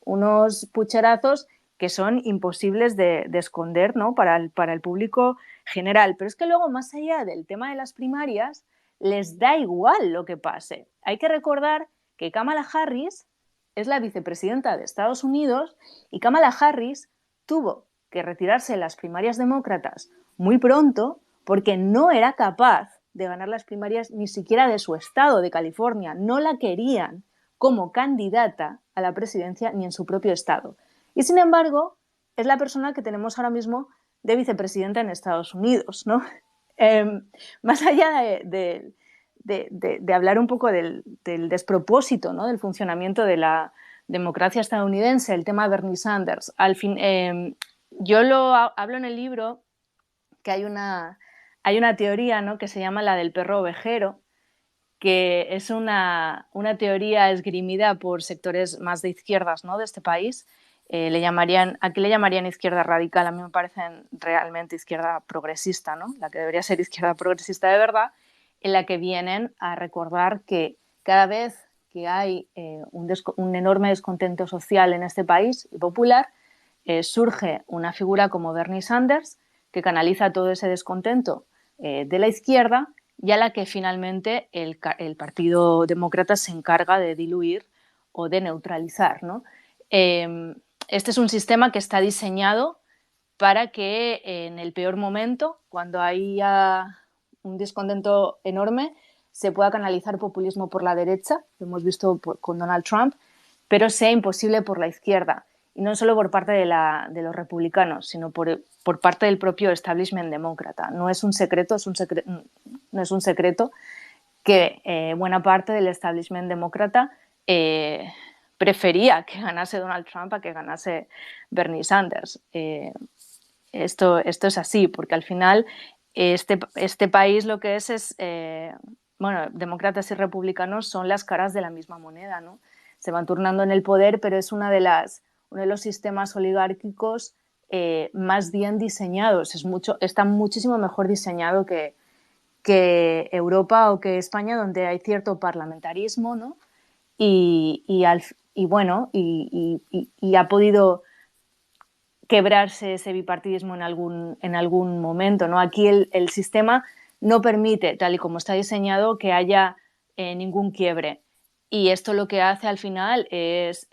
unos pucherazos que son imposibles de esconder, ¿no?, para el público general. Pero es que luego, más allá del tema de las primarias, les da igual lo que pase. Hay que recordar que Kamala Harris es la vicepresidenta de Estados Unidos y Kamala Harris tuvo que retirarse de las primarias demócratas muy pronto porque no era capaz de ganar las primarias ni siquiera de su estado, de California. No la querían como candidata a la presidencia ni en su propio estado. Y sin embargo, es la persona que tenemos ahora mismo de vicepresidenta en Estados Unidos, ¿no? Más allá de hablar un poco del despropósito, ¿no?, del funcionamiento de la democracia estadounidense, el tema de Bernie Sanders, yo lo hablo en el libro que hay una teoría, ¿no?, que se llama la del perro ovejero, que es una teoría esgrimida por sectores más de izquierdas, ¿no?, de este país. Aquí le llamarían izquierda radical, a mí me parecen realmente izquierda progresista, ¿no?, la que debería ser izquierda progresista de verdad, en la que vienen a recordar que cada vez que hay un enorme descontento social en este país y popular, surge una figura como Bernie Sanders que canaliza todo ese descontento de la izquierda y a la que finalmente el Partido Demócrata se encarga de diluir o de neutralizar, ¿no? Este es un sistema que está diseñado para que en el peor momento, cuando haya un descontento enorme, se pueda canalizar populismo por la derecha, lo hemos visto con Donald Trump, pero sea imposible por la izquierda. Y no solo por parte de los republicanos, sino por parte del propio establishment demócrata. No es un secreto, no es un secreto que buena parte del establishment demócrata prefería que ganase Donald Trump a que ganase Bernie Sanders. Esto es así, porque al final este país lo que es bueno, demócratas y republicanos son las caras de la misma moneda, ¿no? Se van turnando en el poder, pero es uno de los sistemas oligárquicos más bien diseñados. Está muchísimo mejor diseñado que Europa o que España, donde hay cierto parlamentarismo, ¿no? Y ha podido quebrarse ese bipartidismo en algún momento, ¿no? Aquí el sistema no permite, tal y como está diseñado, que haya ningún quiebre. Y esto lo que hace al final es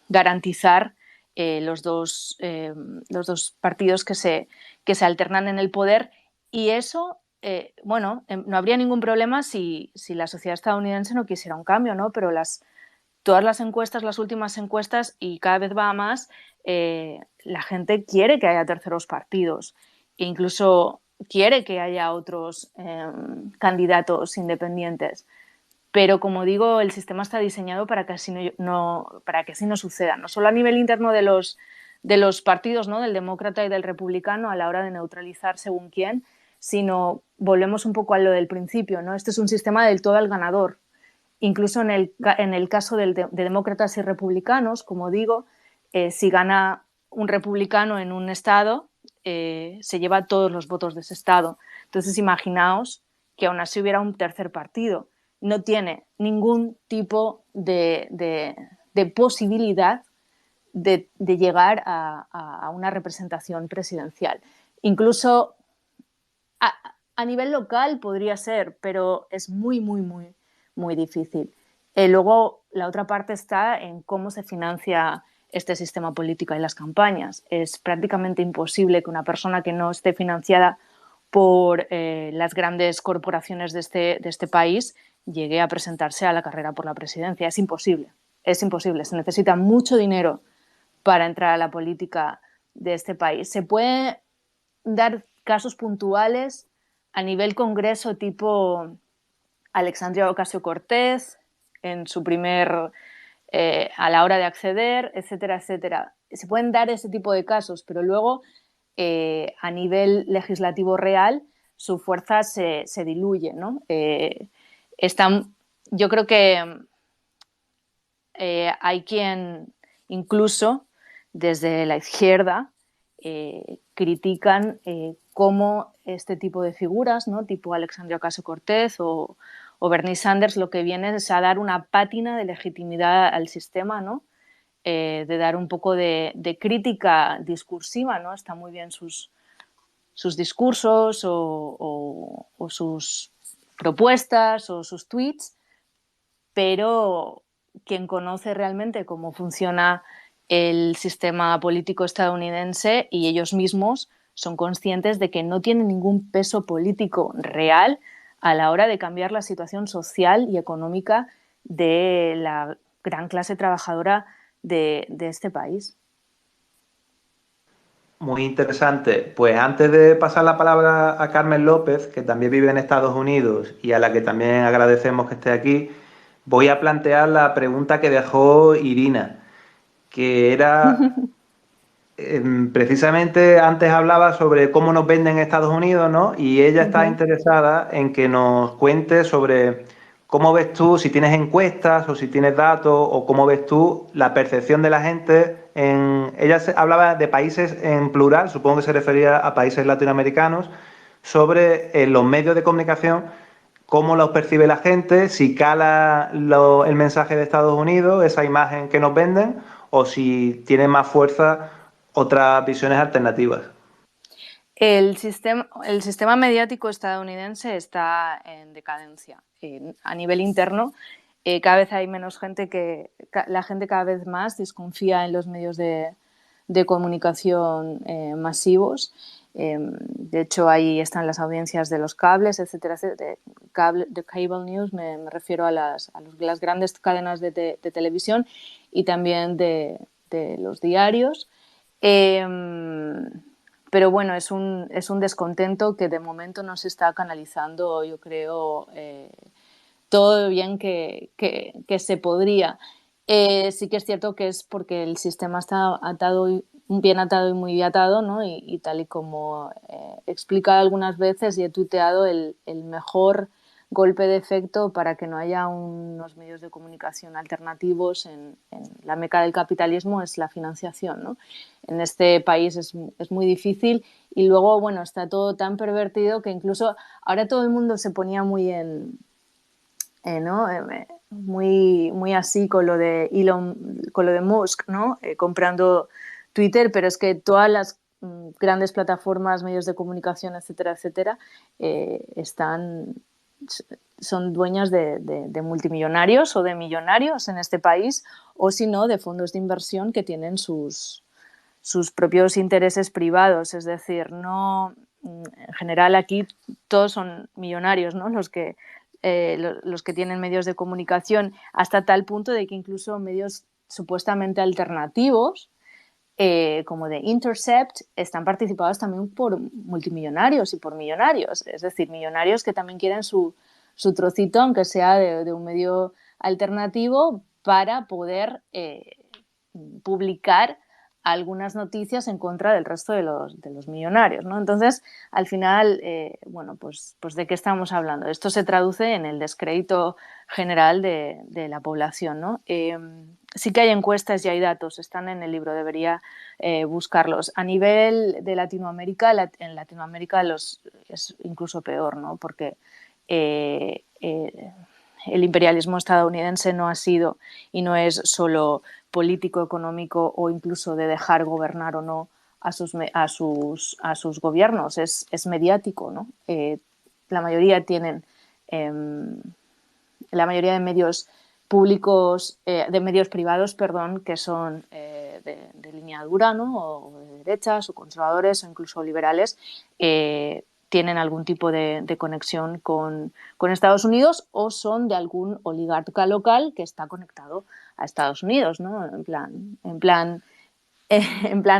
garantizar los dos partidos que se alternan en el poder, y eso, no habría ningún problema si la sociedad estadounidense no quisiera un cambio, ¿no? Pero todas las encuestas, las últimas encuestas, y cada vez va a más, la gente quiere que haya terceros partidos e incluso quiere que haya otros candidatos independientes. Pero, como digo, el sistema está diseñado para que así no suceda, no solo a nivel interno de los partidos, ¿no?, del demócrata y del republicano a la hora de neutralizar según quién, sino volvemos un poco a lo del principio, ¿no? Este es un sistema del todo al ganador. Incluso en el caso de demócratas y republicanos, como digo, si gana un republicano en un estado, se lleva todos los votos de ese estado. Entonces, imaginaos que aún así hubiera un tercer partido. No tiene ningún tipo de posibilidad de llegar a una representación presidencial. Incluso a nivel local podría ser, pero es muy, muy, muy, muy difícil. Luego, la otra parte está en cómo se financia este sistema político y las campañas. Es prácticamente imposible que una persona que no esté financiada por las grandes corporaciones de este país llegue a presentarse a la carrera por la presidencia. Es imposible, es imposible. Se necesita mucho dinero para entrar a la política de este país. Se puede dar casos puntuales a nivel congreso tipo Alexandria Ocasio-Cortez en su a la hora de acceder, etcétera, etcétera. Se pueden dar ese tipo de casos, pero luego a nivel legislativo real su fuerza se diluye, ¿no? Yo creo que hay quien incluso desde la izquierda critican cómo este tipo de figuras, ¿no? Tipo Alexandria Ocasio-Cortez o Bernie Sanders, lo que viene es a dar una pátina de legitimidad al sistema, ¿no? De dar un poco de crítica discursiva, ¿no? Está muy bien sus discursos o sus propuestas o sus tweets, pero quien conoce realmente cómo funciona el sistema político estadounidense y ellos mismos son conscientes de que no tienen ningún peso político real a la hora de cambiar la situación social y económica de la gran clase trabajadora de este país. Muy interesante. Pues antes de pasar la palabra a Carmen López, que también vive en Estados Unidos y a la que también agradecemos que esté aquí, voy a plantear la pregunta que dejó Irina, que era precisamente antes hablaba sobre cómo nos venden en Estados Unidos, ¿no? Y ella está interesada en que nos cuente sobre cómo ves tú, si tienes encuestas o si tienes datos, o cómo ves tú la percepción de la gente Ella hablaba de países en plural, supongo que se refería a países latinoamericanos, sobre los medios de comunicación, cómo los percibe la gente, si cala el mensaje de Estados Unidos, esa imagen que nos venden, o si tiene más fuerza otras visiones alternativas. El sistema mediático estadounidense está en decadencia. A nivel interno, cada vez hay menos gente la gente cada vez más desconfía en los medios de comunicación masivos. De hecho, ahí están las audiencias de los cables, etcétera, etcétera. De cable news, me refiero a las grandes cadenas de televisión y también de los diarios. Pero bueno, es un descontento que de momento no se está canalizando, yo creo, todo bien que se podría. Sí que es cierto que es porque el sistema está bien atado y muy atado, ¿no? Y tal y como he explicado algunas veces y he tuiteado, el mejor golpe de efecto para que no haya unos medios de comunicación alternativos en la meca del capitalismo es la financiación, ¿no? En este país es muy difícil y luego, bueno, está todo tan pervertido que incluso ahora todo el mundo se ponía muy ¿no? Muy así con lo de Musk, ¿no? Comprando Twitter, pero es que todas las grandes plataformas, medios de comunicación, etcétera, etcétera, son dueñas de multimillonarios o de millonarios en este país, o si no, de fondos de inversión que tienen sus propios intereses privados. Es decir, no, en general aquí todos son millonarios, ¿no? Los que tienen medios de comunicación, hasta tal punto de que incluso medios supuestamente alternativos, como The Intercept, están participados también por multimillonarios y por millonarios, es decir, millonarios que también quieren su trocito, aunque sea de un medio alternativo, para poder publicar algunas noticias en contra del resto de los millonarios, ¿no? Entonces, al final, bueno, pues ¿de qué estamos hablando? Esto se traduce en el descrédito general de la población, ¿no? Sí que hay encuestas y hay datos, están en el libro, debería buscarlos. A nivel de Latinoamérica, en Latinoamérica es incluso peor, ¿no? Porque el imperialismo estadounidense no ha sido y no es solo político, económico o incluso de dejar gobernar o no a sus gobiernos, es mediático, ¿no? La mayoría tienen, la mayoría de medios públicos, de medios privados, perdón, que son de línea dura, ¿no? O de derechas o conservadores o incluso liberales, tienen algún tipo de conexión con Estados Unidos o son de algún oligarca local que está conectado a Estados Unidos, ¿no? En plan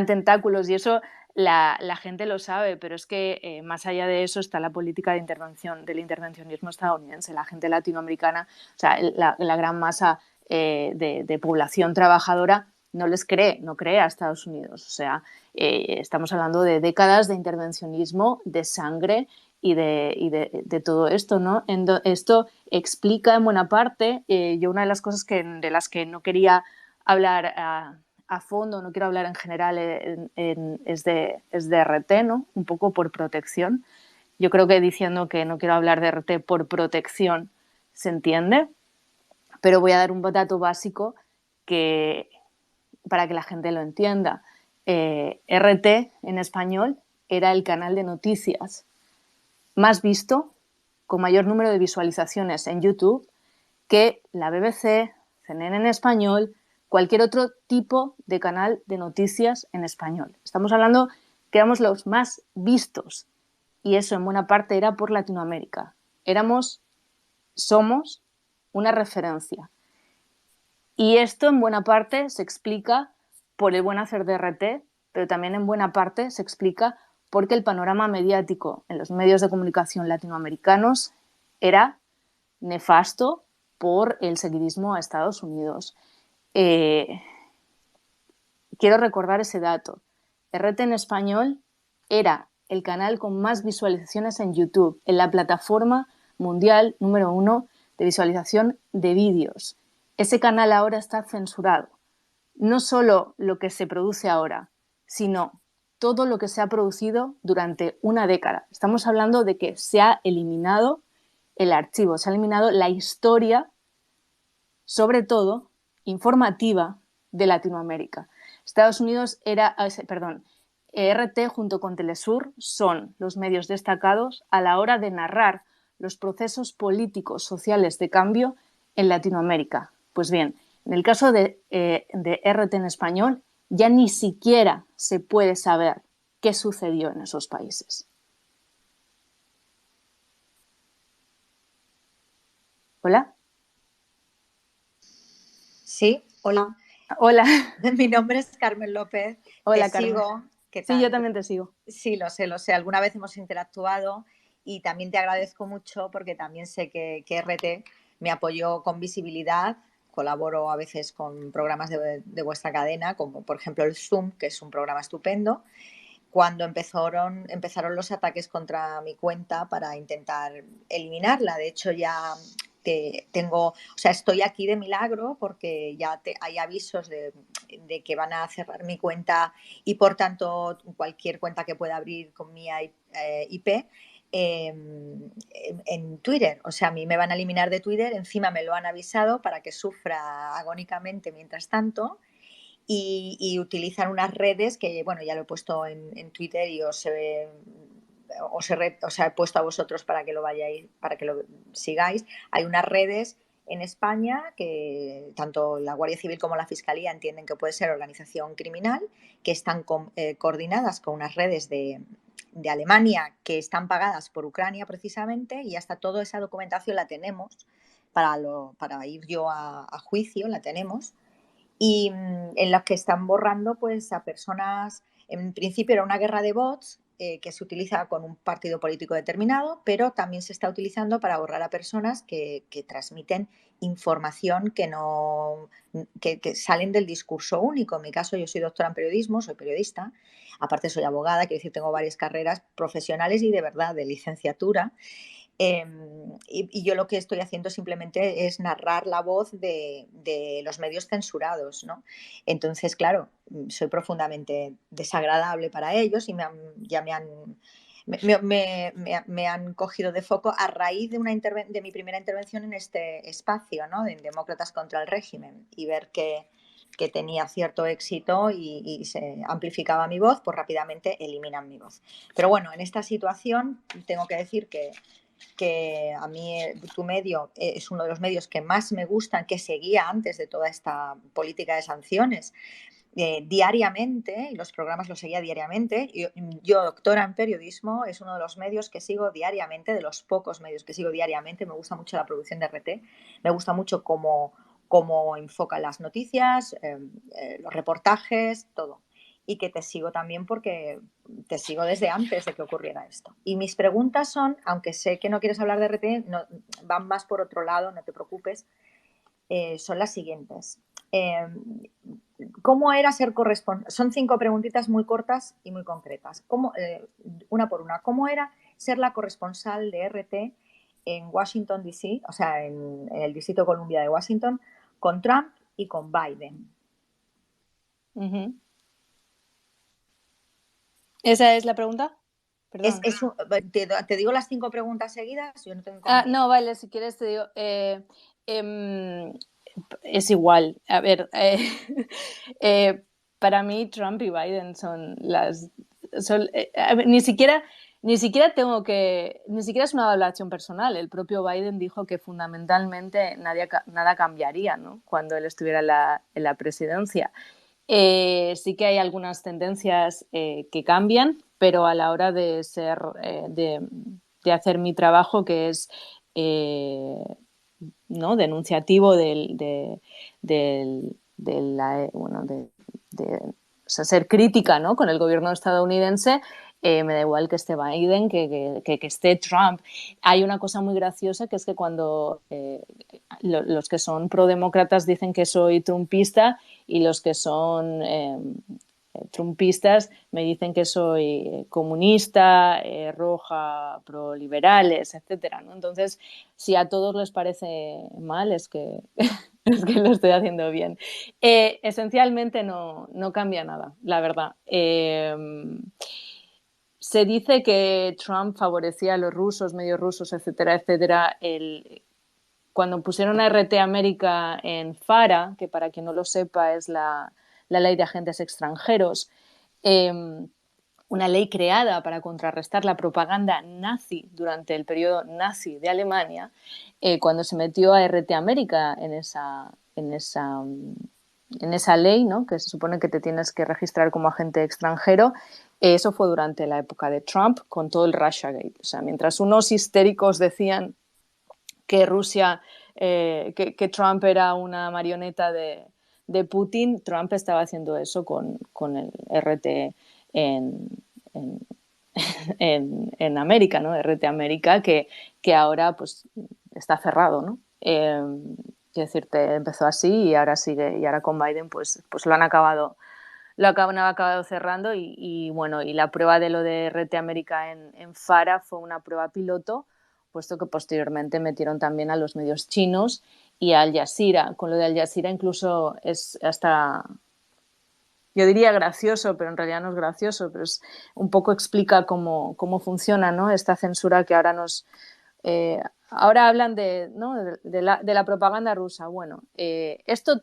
tentáculos, y eso la gente lo sabe, pero es que más allá de eso está la política de intervención, del intervencionismo estadounidense. La gente latinoamericana, o sea, la gran masa de población trabajadora no cree a Estados Unidos. O sea, estamos hablando de décadas de intervencionismo, de sangre y de todo esto, ¿no? Esto explica en buena parte, yo una de las cosas de las que no quería hablar a fondo, no quiero hablar en general, es de RT, ¿no? Un poco por protección. Yo creo que diciendo que no quiero hablar de RT por protección se entiende, pero voy a dar un dato básico para que la gente lo entienda. RT en español era el canal de noticias más visto, con mayor número de visualizaciones en YouTube que la BBC, CNN en español, cualquier otro tipo de canal de noticias en español. Estamos hablando que éramos los más vistos y eso en buena parte era por Latinoamérica. Somos una referencia. Y esto en buena parte se explica por el buen hacer de RT, pero también en buena parte se explica porque el panorama mediático en los medios de comunicación latinoamericanos era nefasto por el seguidismo a Estados Unidos. Quiero recordar ese dato. RT en español era el canal con más visualizaciones en YouTube, en la plataforma mundial número 1 de visualización de vídeos. Ese canal ahora está censurado. No solo lo que se produce ahora, sino todo lo que se ha producido durante una década. Estamos hablando de que se ha eliminado el archivo, se ha eliminado la historia, sobre todo informativa, de Latinoamérica. Estados Unidos RT junto con Telesur son los medios destacados a la hora de narrar los procesos políticos, sociales de cambio en Latinoamérica. Pues bien, en el caso de RT en español, ya ni siquiera se puede saber qué sucedió en esos países. ¿Hola? Sí, hola. Hola. Mi nombre es Carmen López. Hola, te Carmen. sigo. ¿Qué Sí, tal? yo también te sigo. Sí, lo sé. Alguna vez hemos interactuado y también te agradezco mucho porque también sé que RT me apoyó con visibilidad. Colaboro a veces con programas de vuestra cadena, como por ejemplo el Zoom, que es un programa estupendo, cuando empezaron los ataques contra mi cuenta para intentar eliminarla. De hecho, ya estoy aquí de milagro porque ya hay avisos de que van a cerrar mi cuenta y por tanto cualquier cuenta que pueda abrir con mi IP en Twitter. O sea, a mí me van a eliminar de Twitter, encima me lo han avisado para que sufra agónicamente mientras tanto. Y utilizan unas redes que, bueno, ya lo he puesto en Twitter y os he puesto a vosotros para que lo vayáis, para que lo sigáis. Hay unas redes en España que tanto la Guardia Civil como la Fiscalía entienden que puede ser organización criminal, que están coordinadas con unas redes de Alemania que están pagadas por Ucrania precisamente, y hasta toda esa documentación la tenemos para ir yo a juicio, la tenemos. Y en las que están borrando pues a personas. En principio era una guerra de bots que se utiliza con un partido político determinado, pero también se está utilizando para borrar a personas que transmiten información que salen del discurso único. En mi caso, yo soy doctora en periodismo, soy periodista, aparte soy abogada, quiero decir, tengo varias carreras profesionales y de verdad de licenciatura. Y yo lo que estoy haciendo simplemente es narrar la voz de los medios censurados, ¿no? Entonces, claro, soy profundamente desagradable para ellos y me han cogido de foco a raíz de mi primera intervención en este espacio, ¿no? De Demócratas contra el régimen, y ver que tenía cierto éxito y se amplificaba mi voz, pues rápidamente eliminan mi voz. Pero bueno, en esta situación tengo que decir que a mí tu medio es uno de los medios que más me gustan, que seguía antes de toda esta política de sanciones. Diariamente, y los programas los seguía diariamente. Yo, doctora en periodismo, es uno de los medios que sigo diariamente, de los pocos medios que sigo diariamente. Me gusta mucho la producción de RT, me gusta mucho cómo enfocan las noticias, los reportajes, todo. Y que te sigo también porque te sigo desde antes de que ocurriera esto. Y mis preguntas son, aunque sé que no quieres hablar de RT, no, van más por otro lado, no te preocupes, son las siguientes. ¿Cómo era ser corresponsal? Son 5 preguntitas muy cortas y muy concretas. Una por una. ¿Cómo era ser la corresponsal de RT en Washington, D.C., o sea, en el Distrito de Columbia de Washington, con Trump y con Biden? Uh-huh. ¿Esa es la pregunta? Perdón. ¿Te digo las 5 preguntas seguidas? Yo no tengo no, vale, si quieres te digo... es igual. A ver, para mí Trump y Biden son las... a ver, ni siquiera tengo que... Ni siquiera es una evaluación personal. El propio Biden dijo que fundamentalmente nada cambiaría, ¿no?, cuando él estuviera en la presidencia. Sí que hay algunas tendencias que cambian, pero a la hora de ser... de hacer mi trabajo, que es... ¿no?, denunciativo o sea, ser crítica, ¿no?, con el gobierno estadounidense, me da igual que esté Biden, que esté Trump. Hay una cosa muy graciosa, que es que cuando los que son prodemócratas dicen que soy trumpista, y los que son trumpistas me dicen que soy comunista, roja, proliberales, etcétera, ¿no? Entonces, si a todos les parece mal, es que lo estoy haciendo bien. Esencialmente no cambia nada, la verdad. Se dice que Trump favorecía a los rusos, medios rusos, etcétera, etcétera. Cuando pusieron a RT América en FARA, que para quien no lo sepa es la ley de agentes extranjeros, una ley creada para contrarrestar la propaganda nazi durante el periodo nazi de Alemania, cuando se metió a RT América en esa ley, ¿no?, que se supone que te tienes que registrar como agente extranjero, eso fue durante la época de Trump, con todo el Russiagate. O sea, mientras unos histéricos decían que Rusia, que Trump era una marioneta de Putin, Trump estaba haciendo eso con el RT en América, ¿no?, RT América, que ahora pues está cerrado, ¿no? Quiero decirte, empezó así y ahora sigue, y ahora con Biden pues lo han acabado cerrando, y bueno, y la prueba de lo de RT América en FARA fue una prueba piloto, puesto que posteriormente metieron también a los medios chinos y a Al Jazeera. Con lo de Al Jazeera incluso es hasta, yo diría gracioso, pero en realidad no es gracioso, pero es un poco explica cómo funciona, ¿no?, esta censura que ahora ahora hablan ¿no?, de la propaganda rusa. Bueno,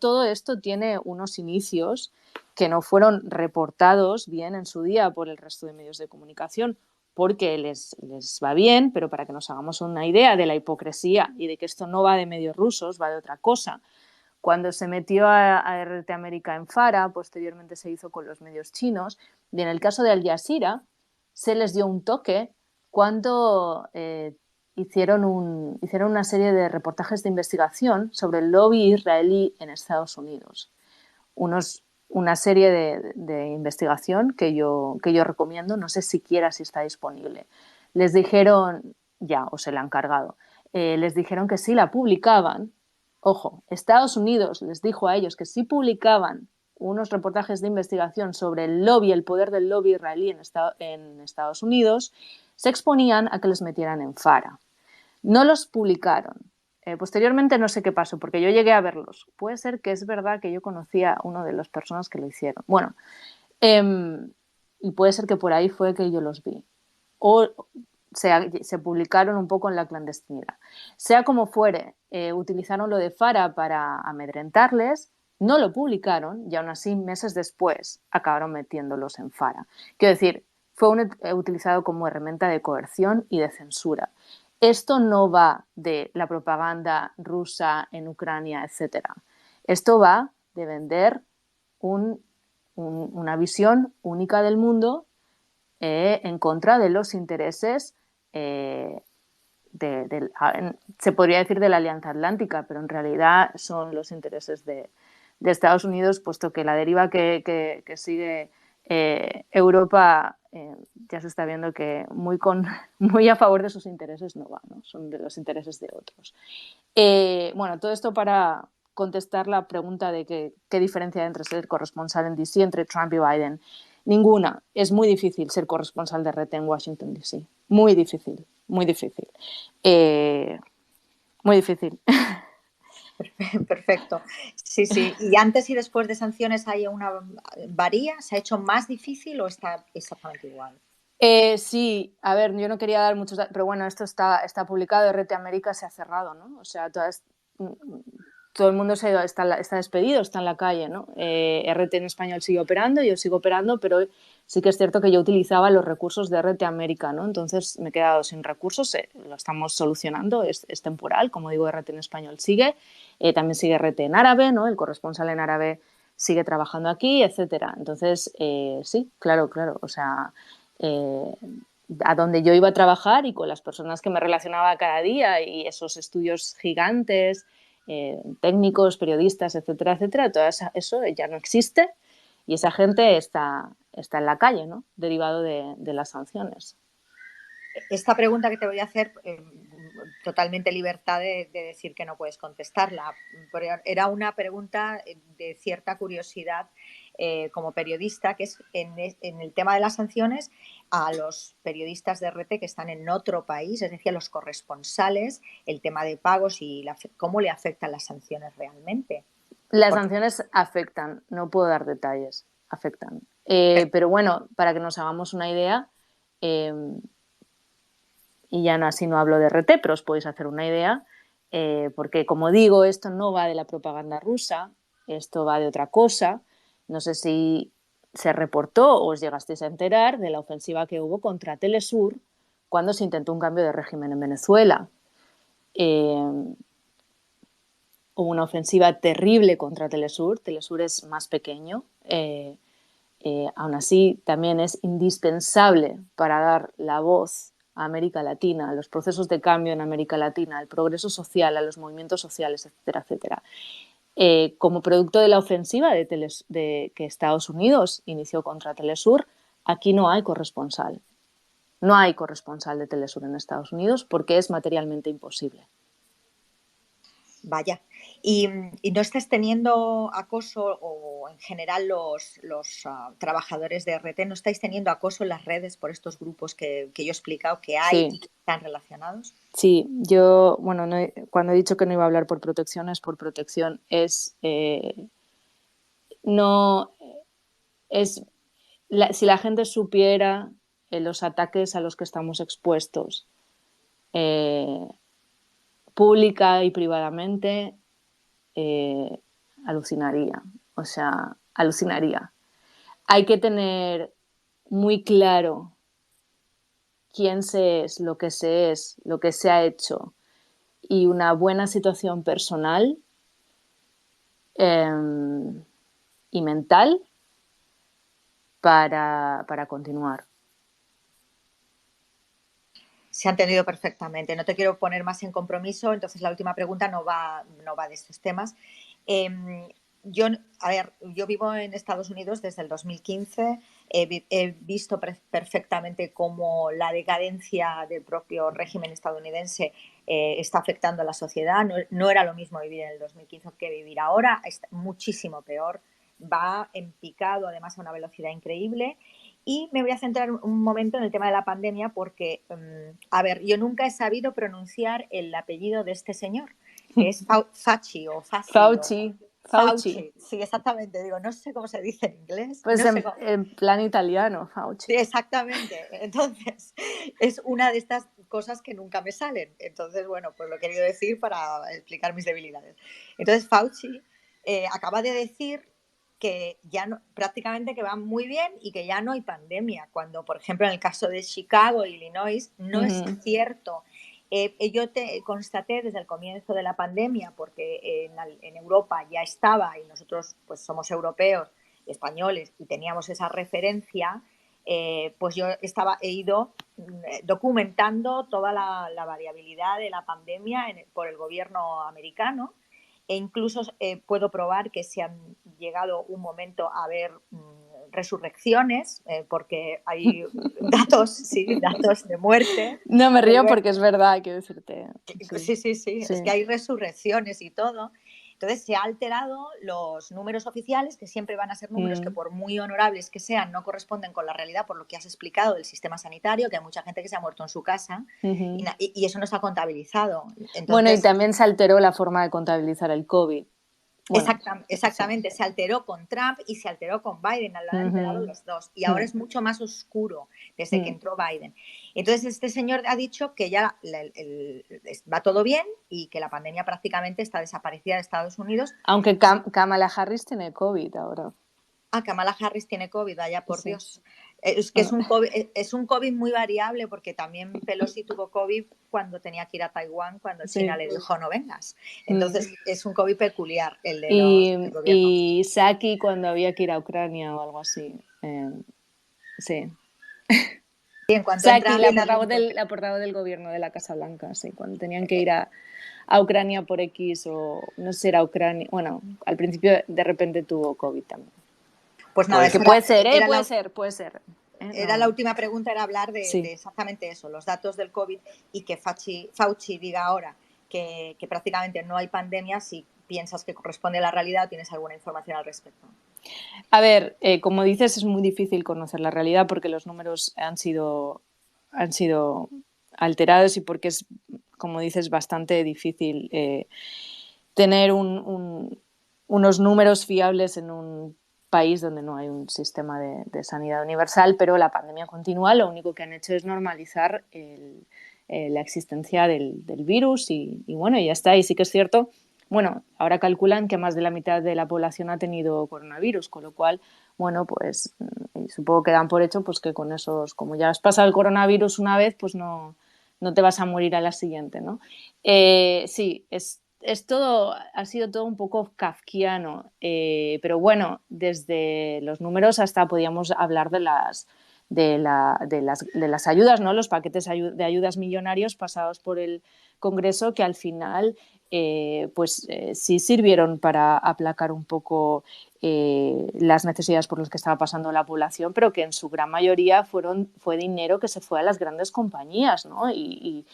todo esto tiene unos inicios que no fueron reportados bien en su día por el resto de medios de comunicación, porque les va bien, pero para que nos hagamos una idea de la hipocresía y de que esto no va de medios rusos, va de otra cosa. Cuando se metió a RT América en FARA, posteriormente se hizo con los medios chinos, y en el caso de Al Jazeera se les dio un toque cuando hicieron una serie de reportajes de investigación sobre el lobby israelí en Estados Unidos. Unos una serie de investigación que yo recomiendo, no sé siquiera si está disponible. Les dijeron, ya, o se la han cargado, les dijeron que sí la publicaban. Ojo, Estados Unidos les dijo a ellos que si publicaban unos reportajes de investigación sobre el lobby, el poder del lobby israelí en Estados Unidos, se exponían a que les metieran en FARA. No los publicaron. Posteriormente no sé qué pasó, porque yo llegué a verlos. Puede ser que es verdad que yo conocía a una de las personas que lo hicieron. Bueno, y puede ser que por ahí fue que yo los vi. O se publicaron un poco en la clandestinidad. Sea como fuere, utilizaron lo de FARA para amedrentarles, no lo publicaron y aún así meses después acabaron metiéndolos en FARA. Quiero decir, fue utilizado como herramienta de coerción y de censura. Esto no va de la propaganda rusa en Ucrania, etc. Esto va de vender una visión única del mundo en contra de los intereses, se podría decir de la Alianza Atlántica, pero en realidad son los intereses de Estados Unidos, puesto que la deriva que sigue Europa ya se está viendo que muy a favor de sus intereses no va, ¿no? Son de los intereses de otros. Bueno, todo esto para contestar la pregunta de qué diferencia hay entre ser corresponsal en DC entre Trump y Biden. Ninguna. Es muy difícil ser corresponsal de RT en Washington, D.C. Muy difícil, muy difícil. Muy difícil. Perfecto. Sí, sí. ¿Y antes y después de sanciones varía? ¿Se ha hecho más difícil o está exactamente igual? Sí, a ver, yo no quería dar muchos datos, pero bueno, esto está publicado, RT América se ha cerrado, ¿no? O sea, todo el mundo está despedido, está en la calle, ¿no? RT en español sigue operando, yo sigo operando, pero sí que es cierto que yo utilizaba los recursos de RT América, ¿no? Entonces me he quedado sin recursos, lo estamos solucionando, es temporal, como digo, RT en español sigue, también sigue RT en árabe, ¿no? El corresponsal en árabe sigue trabajando aquí, etcétera. Entonces, sí, claro, o sea, a donde yo iba a trabajar y con las personas que me relacionaba cada día y esos estudios gigantes, técnicos, periodistas, etcétera, etcétera, todo eso ya no existe y esa gente está en la calle, ¿no? Derivado de las sanciones. Esta pregunta que te voy a hacer, totalmente libertad de decir que no puedes contestarla. Era una pregunta de cierta curiosidad como periodista, que es en el tema de las sanciones a los periodistas de RT que están en otro país, es decir, a los corresponsales, el tema de pagos y cómo le afectan las sanciones realmente. Las sanciones afectan, no puedo dar detalles, afectan. Pero bueno, para que nos hagamos una idea, y ya así no hablo de RT, pero os podéis hacer una idea, porque como digo, esto no va de la propaganda rusa, esto va de otra cosa. No sé si se reportó o os llegasteis a enterar de la ofensiva que hubo contra Telesur cuando se intentó un cambio de régimen en Venezuela. Hubo una ofensiva terrible contra Telesur. Telesur es más pequeño. Aún así, también es indispensable para dar la voz a América Latina, a los procesos de cambio en América Latina, al progreso social, a los movimientos sociales, etcétera, etcétera. Como producto de la ofensiva que Estados Unidos inició contra Telesur, aquí no hay corresponsal. No hay corresponsal de Telesur en Estados Unidos porque es materialmente imposible. Vaya. ¿Y no estás teniendo acoso o en general los trabajadores de RT no estáis teniendo acoso en las redes por estos grupos que yo he explicado que hay y que están relacionados? Sí, yo, bueno, cuando he dicho que no iba a hablar por protección, es por protección. Si la gente supiera los ataques a los que estamos expuestos, pública y privadamente, alucinaría. O sea, alucinaría. Hay que tener muy claro quién se es, lo que se ha hecho y una buena situación personal y mental para continuar. Se ha entendido perfectamente. No te quiero poner más en compromiso, entonces la última pregunta no va de estos temas. yo vivo en Estados Unidos desde el 2015. He visto perfectamente cómo la decadencia del propio régimen estadounidense está afectando a la sociedad. No era lo mismo vivir en el 2015 que vivir ahora. Es muchísimo peor. Va en picado, además, a una velocidad increíble. Y me voy a centrar un momento en el tema de la pandemia porque, yo nunca he sabido pronunciar el apellido de este señor, que es Fauci o Fauci. Fauci. Fauci, sí, exactamente. Digo, no sé cómo se dice en inglés. Pues no sé cómo... en plan italiano, Fauci. Sí, exactamente. Entonces, es una de estas cosas que nunca me salen. Entonces, bueno, pues lo he querido decir para explicar mis debilidades. Entonces, Fauci acaba de decir que ya no, prácticamente que va muy bien y que ya no hay pandemia, cuando, por ejemplo, en el caso de Chicago y Illinois, no es cierto. Yo constaté desde el comienzo de la pandemia, porque en Europa ya estaba y nosotros pues somos europeos, españoles, y teníamos esa referencia, pues yo he ido documentando toda la variabilidad de la pandemia por el gobierno americano, e incluso puedo probar que se han llegado un momento a ver resurrecciones, porque hay datos de muerte. No me río porque es verdad, hay que decirte. Sí, es que hay resurrecciones y todo. Entonces se ha alterado los números oficiales, que siempre van a ser números que, por muy honorables que sean, no corresponden con la realidad, por lo que has explicado del sistema sanitario, que hay mucha gente que se ha muerto en su casa y eso no está contabilizado. Entonces, bueno, y también se alteró la forma de contabilizar el COVID. Bueno, exactamente, sí. Se alteró con Trump y se alteró con Biden, lo han alterado los dos. Y ahora es mucho más oscuro desde que entró Biden. Entonces, este señor ha dicho que ya va todo bien y que la pandemia prácticamente está desaparecida de Estados Unidos. Aunque Kamala Harris tiene COVID ahora. Kamala Harris tiene COVID, vaya por Dios. Es que es un COVID muy variable, porque también Pelosi tuvo COVID cuando tenía que ir a Taiwán, cuando China le dijo no vengas. Entonces es un COVID peculiar el de del gobierno. Y Saki cuando había que ir a Ucrania o algo así. Sí. Y en cuanto Saki, la portavoz del gobierno de la Casa Blanca, sí, cuando tenían que ir a Ucrania por X o no sé, era Ucrania. Bueno, al principio de repente tuvo COVID también. Pues nada, que puede ser. Era la última pregunta, era hablar de exactamente eso, los datos del COVID, y que Fauci diga ahora que prácticamente no hay pandemia. Si piensas que corresponde a la realidad o tienes alguna información al respecto. A ver, como dices, es muy difícil conocer la realidad porque los números han sido alterados y porque es, como dices, bastante difícil tener unos números fiables en un país donde no hay un sistema de sanidad universal, pero la pandemia continúa. Lo único que han hecho es normalizar la existencia del virus y bueno, ya está. Y sí que es cierto, bueno, ahora calculan que más de la mitad de la población ha tenido coronavirus, con lo cual, bueno, pues supongo que dan por hecho pues que con esos, como ya has pasado el coronavirus una vez, pues no te vas a morir a la siguiente, ¿no? Sí, ha sido todo un poco kafkiano, pero bueno, desde los números hasta podíamos hablar de las ayudas, ¿no? Los paquetes de ayudas millonarios pasados por el Congreso, que al final sí sirvieron para aplacar un poco las necesidades por las que estaba pasando la población, pero que en su gran mayoría fue dinero que se fue a las grandes compañías, ¿no? Y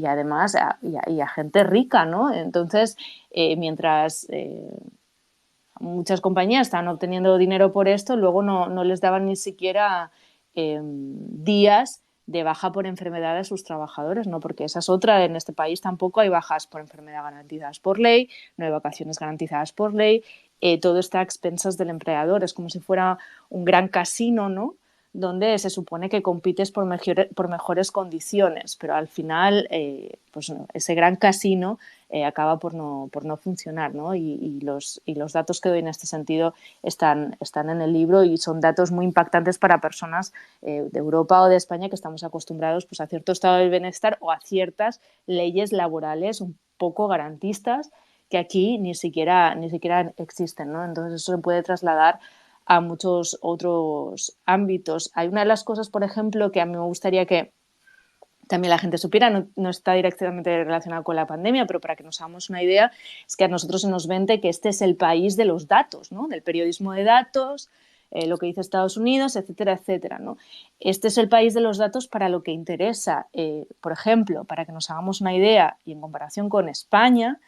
además a gente rica, ¿no? Entonces, mientras muchas compañías estaban obteniendo dinero por esto, luego no les daban ni siquiera días de baja por enfermedad a sus trabajadores, ¿no? Porque esa es otra, en este país tampoco hay bajas por enfermedad garantizadas por ley, no hay vacaciones garantizadas por ley, todo está a expensas del empleador, es como si fuera un gran casino, ¿no? Donde se supone que compites por mejores condiciones, pero al final pues ese gran casino acaba por no funcionar, ¿no? Y los datos que doy en este sentido están en el libro y son datos muy impactantes para personas de Europa o de España que estamos acostumbrados pues, a cierto estado del bienestar o a ciertas leyes laborales un poco garantistas que aquí ni siquiera existen, ¿no? Entonces eso se puede trasladar a muchos otros ámbitos. Hay una de las cosas, por ejemplo, que a mí me gustaría que también la gente supiera, no está directamente relacionado con la pandemia, pero para que nos hagamos una idea, es que a nosotros se nos vende que este es el país de los datos, ¿no? Del periodismo de datos, lo que dice Estados Unidos, etcétera, etcétera, ¿no? Este es el país de los datos para lo que interesa. Por ejemplo, para que nos hagamos una idea, y en comparación con España,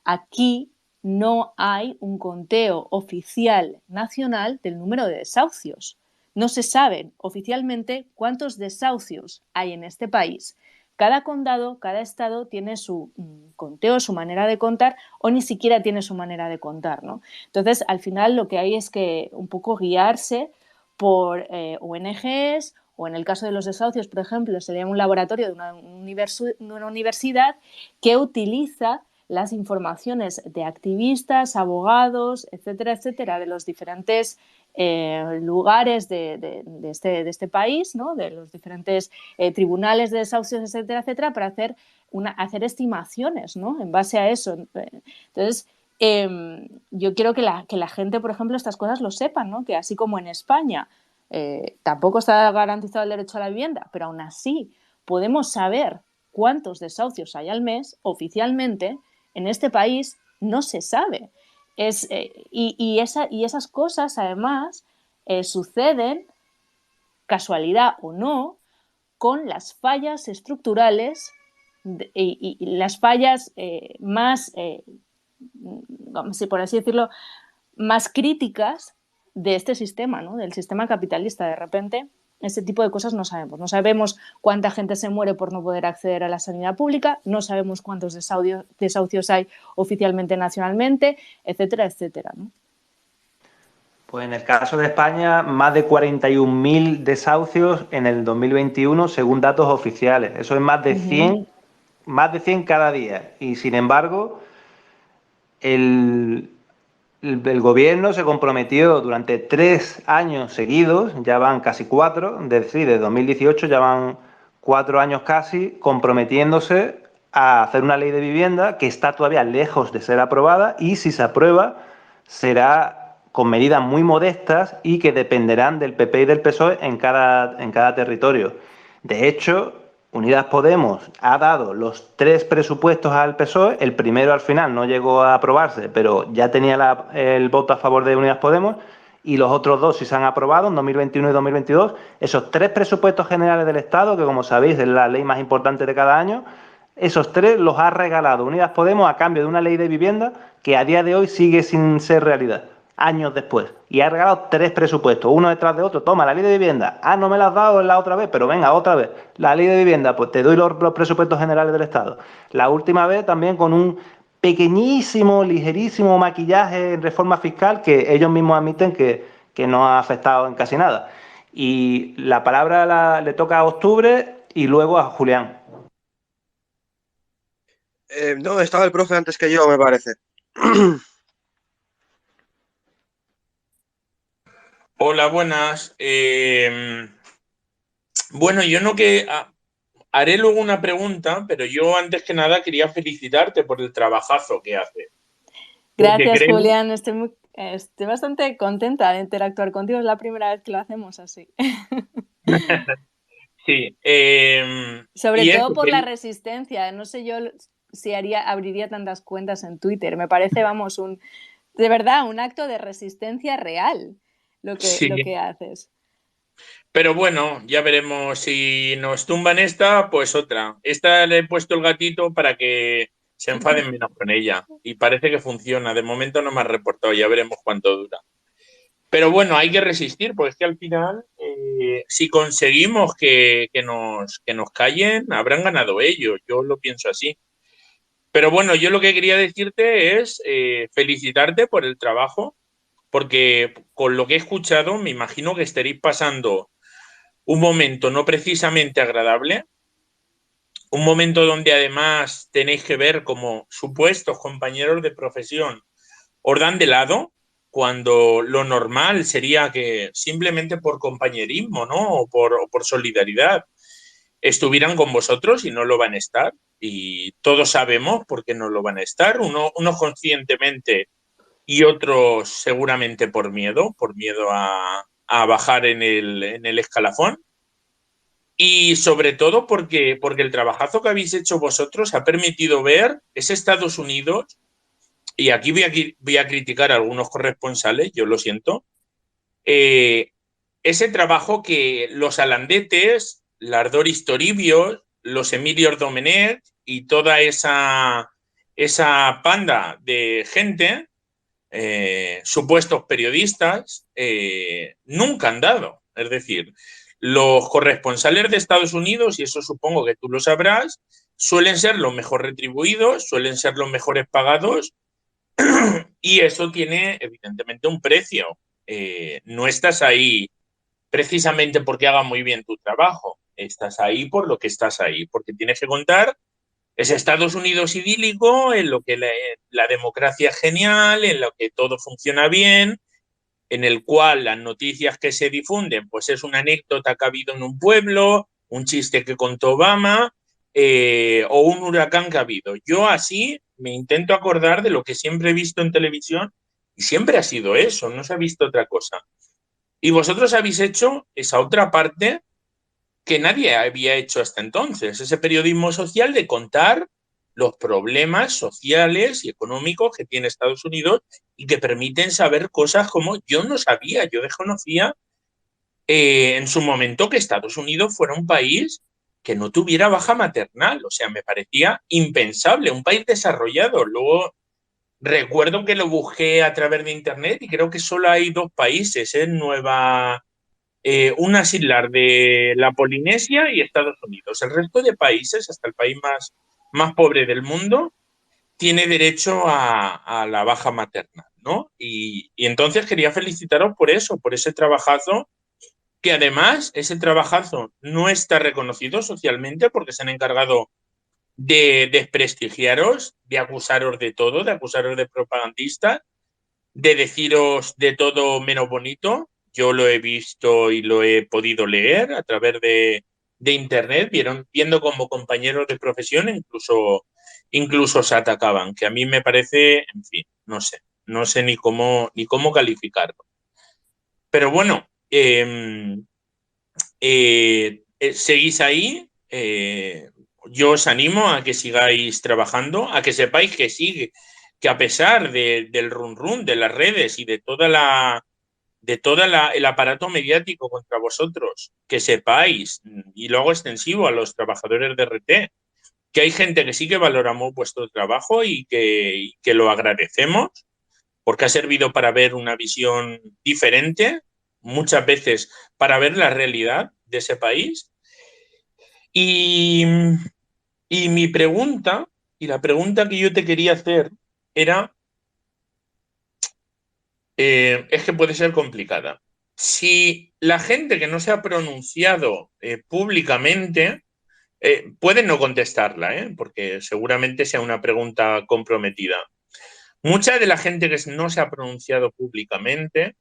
aquí no hay un conteo oficial nacional del número de desahucios. No se sabe oficialmente cuántos desahucios hay en este país. Cada condado, cada estado tiene su conteo, su manera de contar, o ni siquiera tiene su manera de contar, ¿no? Entonces, al final lo que hay es que un poco guiarse por ONGs, o en el caso de los desahucios, por ejemplo, sería un laboratorio de una universidad que utiliza las informaciones de activistas, abogados, etcétera, etcétera, de los diferentes lugares de este país, ¿no? De los diferentes tribunales de desahucios, etcétera, etcétera, para hacer estimaciones, ¿no? En base a eso. Entonces, yo quiero que la gente, por ejemplo, estas cosas lo sepan, ¿no? Que así como en España tampoco está garantizado el derecho a la vivienda, pero aún así podemos saber cuántos desahucios hay al mes oficialmente. En este país no se sabe. Y esas cosas, además, suceden, casualidad o no, con las fallas estructurales y las fallas más, por así decirlo, más críticas de este sistema, ¿no? Del sistema capitalista. De repente, ese tipo de cosas no sabemos. No sabemos cuánta gente se muere por no poder acceder a la sanidad pública, no sabemos cuántos desahucios hay oficialmente nacionalmente, etcétera, etcétera, ¿no? Pues en el caso de España, más de 41.000 desahucios en el 2021, según datos oficiales. Eso es más de 100 cada día. Y sin embargo, el gobierno se comprometió durante 3 años seguidos, ya van casi 4, desde 2018 ya van 4 años casi, comprometiéndose a hacer una ley de vivienda que está todavía lejos de ser aprobada, y si se aprueba será con medidas muy modestas y que dependerán del PP y del PSOE en cada territorio. De hecho, Unidas Podemos ha dado los 3 presupuestos al PSOE, el primero al final no llegó a aprobarse, pero ya tenía el voto a favor de Unidas Podemos, y los otros 2 sí se han aprobado en 2021 y 2022. Esos 3 presupuestos generales del Estado, que como sabéis es la ley más importante de cada año, esos 3 los ha regalado Unidas Podemos a cambio de una ley de vivienda que a día de hoy sigue sin ser realidad, años después. Y ha regalado 3 presupuestos, uno detrás de otro. Toma, la ley de vivienda. Ah, no me la has dado la otra vez, pero venga, otra vez. La ley de vivienda, pues te doy los presupuestos generales del Estado. La última vez también con un pequeñísimo, ligerísimo maquillaje en reforma fiscal que ellos mismos admiten que no ha afectado en casi nada. Y la palabra le toca a Octubre y luego a Julián. No, estaba el profe antes que yo, me parece. Hola, buenas. Bueno, yo no que haré luego una pregunta, pero yo antes que nada quería felicitarte por el trabajazo que haces. Gracias, Julián. Estoy bastante contenta de interactuar contigo. Es la primera vez que lo hacemos así. Sí. Sobre todo por la resistencia. No sé yo si abriría tantas cuentas en Twitter. Me parece, vamos, de verdad, un acto de resistencia real lo que haces. Pero bueno, ya veremos si nos tumban esta, pues otra. Esta le he puesto el gatito para que se enfaden menos con ella. Y parece que funciona. De momento no me ha reportado, ya veremos cuánto dura. Pero bueno, hay que resistir, porque es que al final, si conseguimos que nos callen, habrán ganado ellos. Yo lo pienso así. Pero bueno, yo lo que quería decirte es felicitarte por el trabajo, porque con lo que he escuchado me imagino que estaréis pasando un momento no precisamente agradable, un momento donde además tenéis que ver como supuestos compañeros de profesión os dan de lado, cuando lo normal sería que simplemente por compañerismo, ¿no? O por solidaridad estuvieran con vosotros, y no lo van a estar. Y todos sabemos por qué no lo van a estar, unos conscientemente y otros seguramente por miedo a bajar en el escalafón. Y sobre todo porque el trabajazo que habéis hecho vosotros ha permitido ver ese Estados Unidos, y aquí voy a criticar a algunos corresponsales, yo lo siento, ese trabajo que los Alandetes, las Doris Toribio, los Emilio Domenech y toda esa panda de gente, supuestos periodistas, nunca han dado. Es decir, los corresponsales de Estados Unidos, y eso supongo que tú lo sabrás, suelen ser los mejor retribuidos, suelen ser los mejores pagados, y eso tiene evidentemente un precio. No estás ahí precisamente porque haga muy bien tu trabajo, estás ahí por lo que estás ahí, porque tienes que contar ese Estados Unidos idílico en lo que la democracia es genial, en lo que todo funciona bien, en el cual las noticias que se difunden pues es una anécdota que ha habido en un pueblo, un chiste que contó Obama, o un huracán que ha habido. Yo así me intento acordar de lo que siempre he visto en televisión y siempre ha sido eso, no se ha visto otra cosa. Y vosotros habéis hecho esa otra parte que nadie había hecho hasta entonces, ese periodismo social de contar los problemas sociales y económicos que tiene Estados Unidos y que permiten saber cosas como yo no sabía, yo desconocía en su momento que Estados Unidos fuera un país que no tuviera baja maternal, o sea, me parecía impensable, un país desarrollado. Luego recuerdo que lo busqué a través de internet y creo que solo hay 2 países en unas islas de la Polinesia y Estados Unidos. El resto de países, hasta el país más pobre del mundo, tiene derecho a la baja maternal, ¿no? Y entonces quería felicitaros por eso, por ese trabajazo, que además ese trabajazo no está reconocido socialmente porque se han encargado de desprestigiaros, de acusaros de todo, de acusaros de propagandistas, de deciros de todo menos bonito. Yo lo he visto y lo he podido leer a través de internet, viendo como compañeros de profesión, incluso se atacaban, que a mí me parece, en fin, no sé ni cómo calificarlo. Pero bueno, seguís ahí. Yo os animo a que sigáis trabajando, a que sepáis que sigue, que a pesar del run run de las redes y de el aparato mediático contra vosotros, que sepáis, y lo hago extensivo a los trabajadores de RT, que hay gente que sí que valoramos vuestro trabajo y que lo agradecemos, porque ha servido para ver una visión diferente, muchas veces para ver la realidad de ese país. Y, y mi pregunta, y la pregunta que yo te quería hacer era, es que puede ser complicada. Si la gente que no se ha pronunciado públicamente, puede no contestarla, porque seguramente sea una pregunta comprometida. Mucha de la gente que no se ha pronunciado públicamente,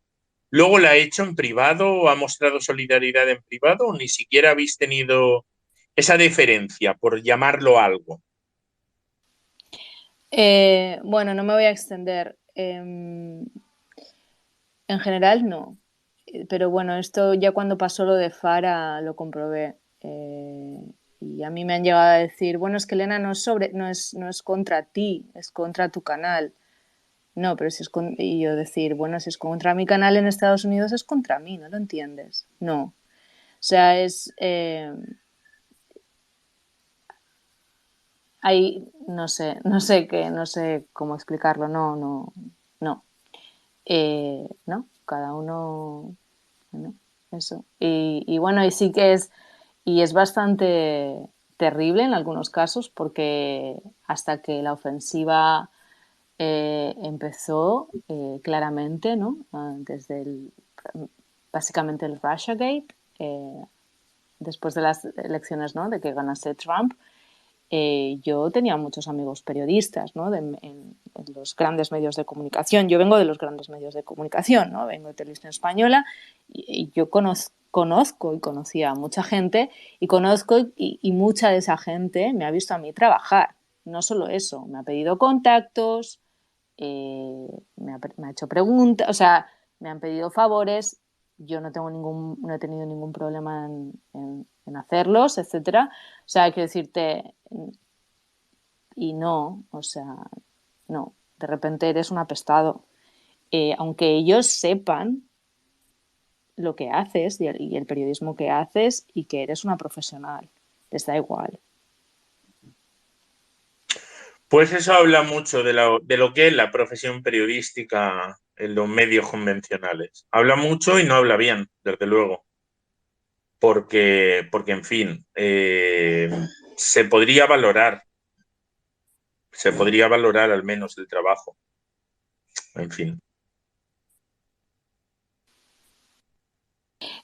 luego la ha hecho en privado o ha mostrado solidaridad en privado, o ni siquiera habéis tenido esa deferencia, por llamarlo algo. Bueno, no me voy a extender. En general no. Pero bueno, esto ya cuando pasó lo de Fara lo comprobé. Y a mí me han llegado a decir, bueno, es que Elena no es contra ti, es contra tu canal. No, pero si es y yo decir, bueno, si es contra mi canal en Estados Unidos es contra mí, ¿no lo entiendes? No. O sea, hay, no sé cómo explicarlo, no. No, cada uno, bueno, eso. Y bueno, y sí que es bastante terrible en algunos casos porque hasta que la ofensiva empezó claramente, ¿no? Desde básicamente el Russiagate, después de las elecciones, ¿no? De que ganase Trump, yo tenía muchos amigos periodistas, ¿no? en los grandes medios de comunicación. Yo vengo de los grandes medios de comunicación, ¿no? Vengo de Televisión Española y yo conozco y conocía a mucha gente y conozco y mucha de esa gente me ha visto a mí trabajar. No solo eso, me ha pedido contactos, me ha hecho preguntas, o sea, me han pedido favores. Yo no he tenido ningún problema hacerlos, etcétera. O sea, quiero decirte, y no, o sea, no, de repente eres un apestado. Aunque ellos sepan lo que haces y el periodismo que haces y que eres una profesional, les da igual. Pues eso habla mucho de lo que es la profesión periodística en los medios convencionales. Habla mucho y no habla bien, desde luego. Porque en fin, se podría valorar al menos el trabajo. En fin.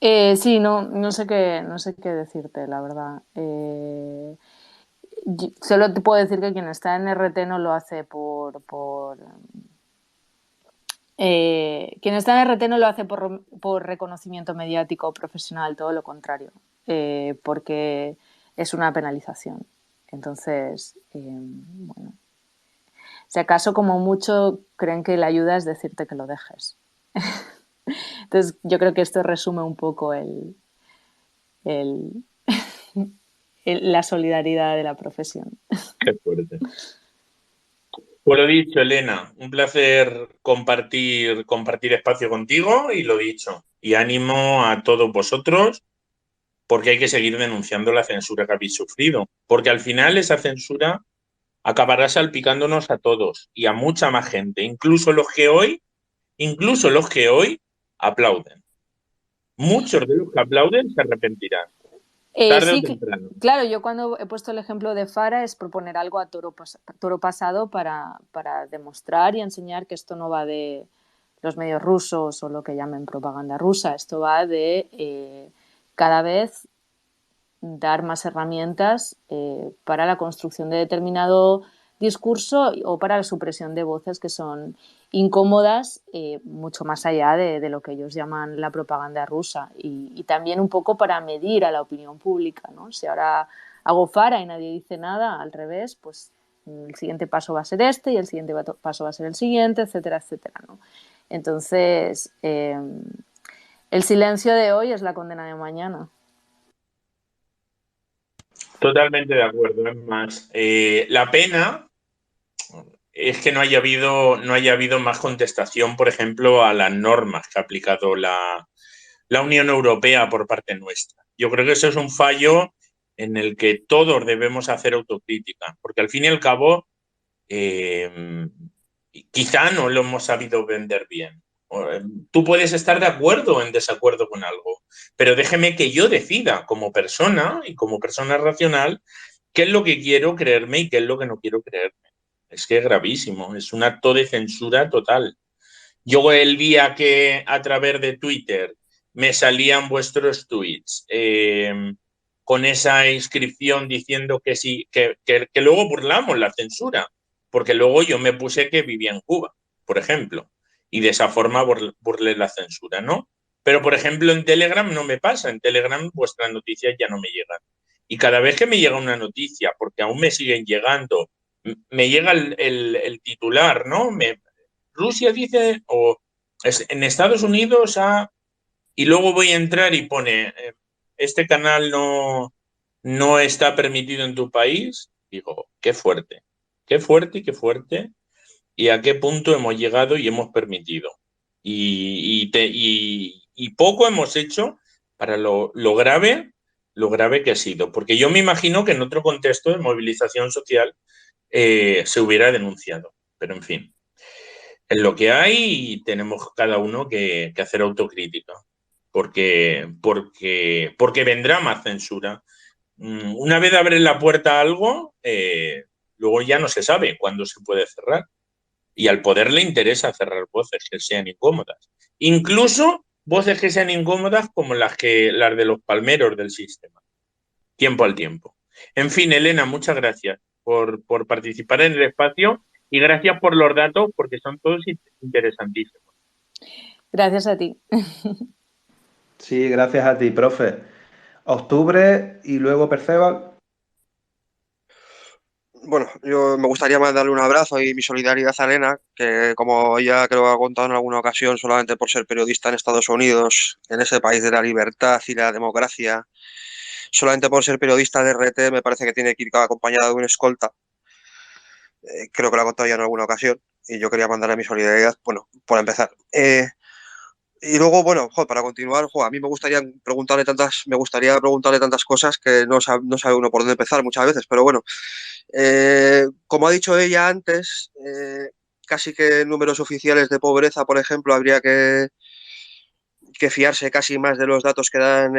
Sí, no sé qué decirte, la verdad. Solo te puedo decir que quien está en RT no lo hace quien está en RT no lo hace por reconocimiento mediático o profesional, todo lo contrario, porque es una penalización. Entonces, bueno, si acaso como mucho creen que la ayuda es decirte que lo dejes. Entonces, yo creo que esto resume un poco la solidaridad de la profesión. Qué fuerte. Pues lo dicho, Elena, un placer compartir espacio contigo y lo dicho. Y ánimo a todos vosotros porque hay que seguir denunciando la censura que habéis sufrido. Porque al final esa censura acabará salpicándonos a todos y a mucha más gente, incluso los que hoy aplauden. Muchos de los que aplauden se arrepentirán. Tarde o Sí, temprano. claro, yo cuando he puesto el ejemplo de Fara es proponer algo a toro pasado para demostrar y enseñar que esto no va de los medios rusos o lo que llamen propaganda rusa, esto va de cada vez dar más herramientas para la construcción de determinado discurso o para la supresión de voces que son incómodas, mucho más allá de lo que ellos llaman la propaganda rusa y también un poco para medir a la opinión pública, ¿no? Si ahora hago Fara y nadie dice nada, al revés, pues el siguiente paso va a ser este y el siguiente paso va a ser el siguiente, etcétera, etcétera, ¿no? Entonces, el silencio de hoy es la condena de mañana. Totalmente de acuerdo. Es más, la pena es que no haya habido más contestación, por ejemplo, a las normas que ha aplicado la Unión Europea por parte nuestra. Yo creo que eso es un fallo en el que todos debemos hacer autocrítica, porque al fin y al cabo quizá no lo hemos sabido vender bien. Tú puedes estar de acuerdo o en desacuerdo con algo, pero déjeme que yo decida como persona y como persona racional qué es lo que quiero creerme y qué es lo que no quiero creerme. Es que es gravísimo, es un acto de censura total. Yo el día que a través de Twitter me salían vuestros tweets con esa inscripción diciendo que sí, que luego burlamos la censura, porque luego yo me puse que vivía en Cuba, por ejemplo, y de esa forma burlé la censura, ¿no? Pero, por ejemplo, en Telegram no me pasa, en Telegram vuestras noticias ya no me llegan. Y cada vez que me llega una noticia, porque aún me siguen llegando, me llega el titular, ¿no? Rusia dice, o en Estados Unidos y luego voy a entrar y pone, este canal no está permitido en tu país. Digo, qué fuerte y qué fuerte, y a qué punto hemos llegado y hemos permitido. Y poco hemos hecho para lo grave que ha sido. Porque yo me imagino que en otro contexto de movilización social se hubiera denunciado. Pero en fin. Es lo que hay y tenemos cada uno que hacer autocrítica, porque vendrá más censura. Una vez abres la puerta a algo, luego ya no se sabe cuándo se puede cerrar. Y al poder le interesa cerrar voces que sean incómodas. Incluso voces que sean incómodas como las de los palmeros del sistema. Tiempo al tiempo. En fin, Elena, muchas gracias por participar en el espacio y gracias por los datos porque son todos interesantísimos. Gracias a ti. Sí, gracias a ti, profe. Octubre y luego Perceval. Bueno, yo me gustaría más darle un abrazo y mi solidaridad a Elena, que como ya creo que ha contado en alguna ocasión, solamente por ser periodista en Estados Unidos, en ese país de la libertad y la democracia, solamente por ser periodista de RT me parece que tiene que ir acompañada de un escolta. Creo que lo ha contado ya en alguna ocasión y yo quería mandarle mi solidaridad, bueno, por empezar. Y luego, bueno, para continuar, a mí me gustaría preguntarle tantas cosas que no sabe uno por dónde empezar muchas veces, pero bueno, como ha dicho ella antes, casi que en números oficiales de pobreza, por ejemplo, habría que fiarse casi más de los datos que dan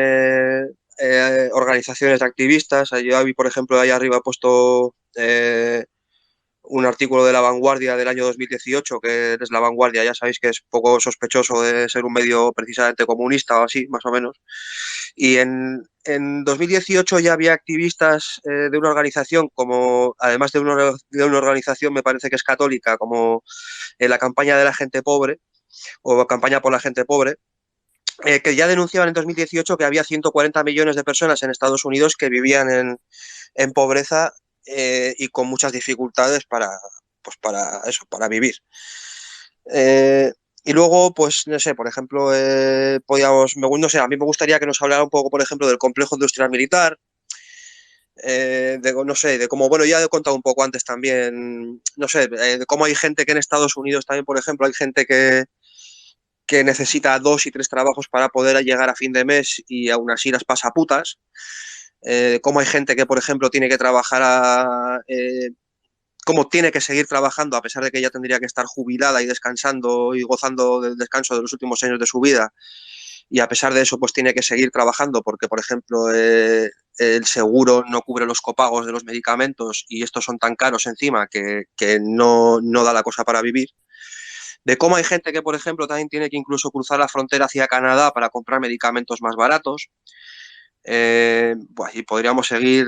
organizaciones de activistas. Yo vi, por ejemplo, ahí arriba he puesto un artículo de La Vanguardia del año 2018, que es La Vanguardia, ya sabéis que es poco sospechoso de ser un medio precisamente comunista o así, más o menos. Y en 2018 ya había activistas de una organización, como además de una organización, me parece que es católica, como la campaña de la gente pobre, o campaña por la gente pobre, que ya denunciaban en 2018 que había 140 millones de personas en Estados Unidos que vivían en pobreza y con muchas dificultades para vivir. Y luego, pues, no sé, por ejemplo, no sé, a mí me gustaría que nos hablara un poco, por ejemplo, del complejo industrial militar, no sé, de cómo, bueno, ya he contado un poco antes también, no sé, de cómo hay gente que en Estados Unidos también, por ejemplo, hay gente que necesita 2 y 3 trabajos para poder llegar a fin de mes y aún así las pasa putas. Cómo hay gente que, por ejemplo, tiene que trabajar, cómo tiene que seguir trabajando a pesar de que ya tendría que estar jubilada y descansando y gozando del descanso de los últimos años de su vida. Y a pesar de eso, pues tiene que seguir trabajando porque, por ejemplo, el seguro no cubre los copagos de los medicamentos y estos son tan caros encima que no da la cosa para vivir. De cómo hay gente que, por ejemplo, también tiene que incluso cruzar la frontera hacia Canadá para comprar medicamentos más baratos. Y podríamos seguir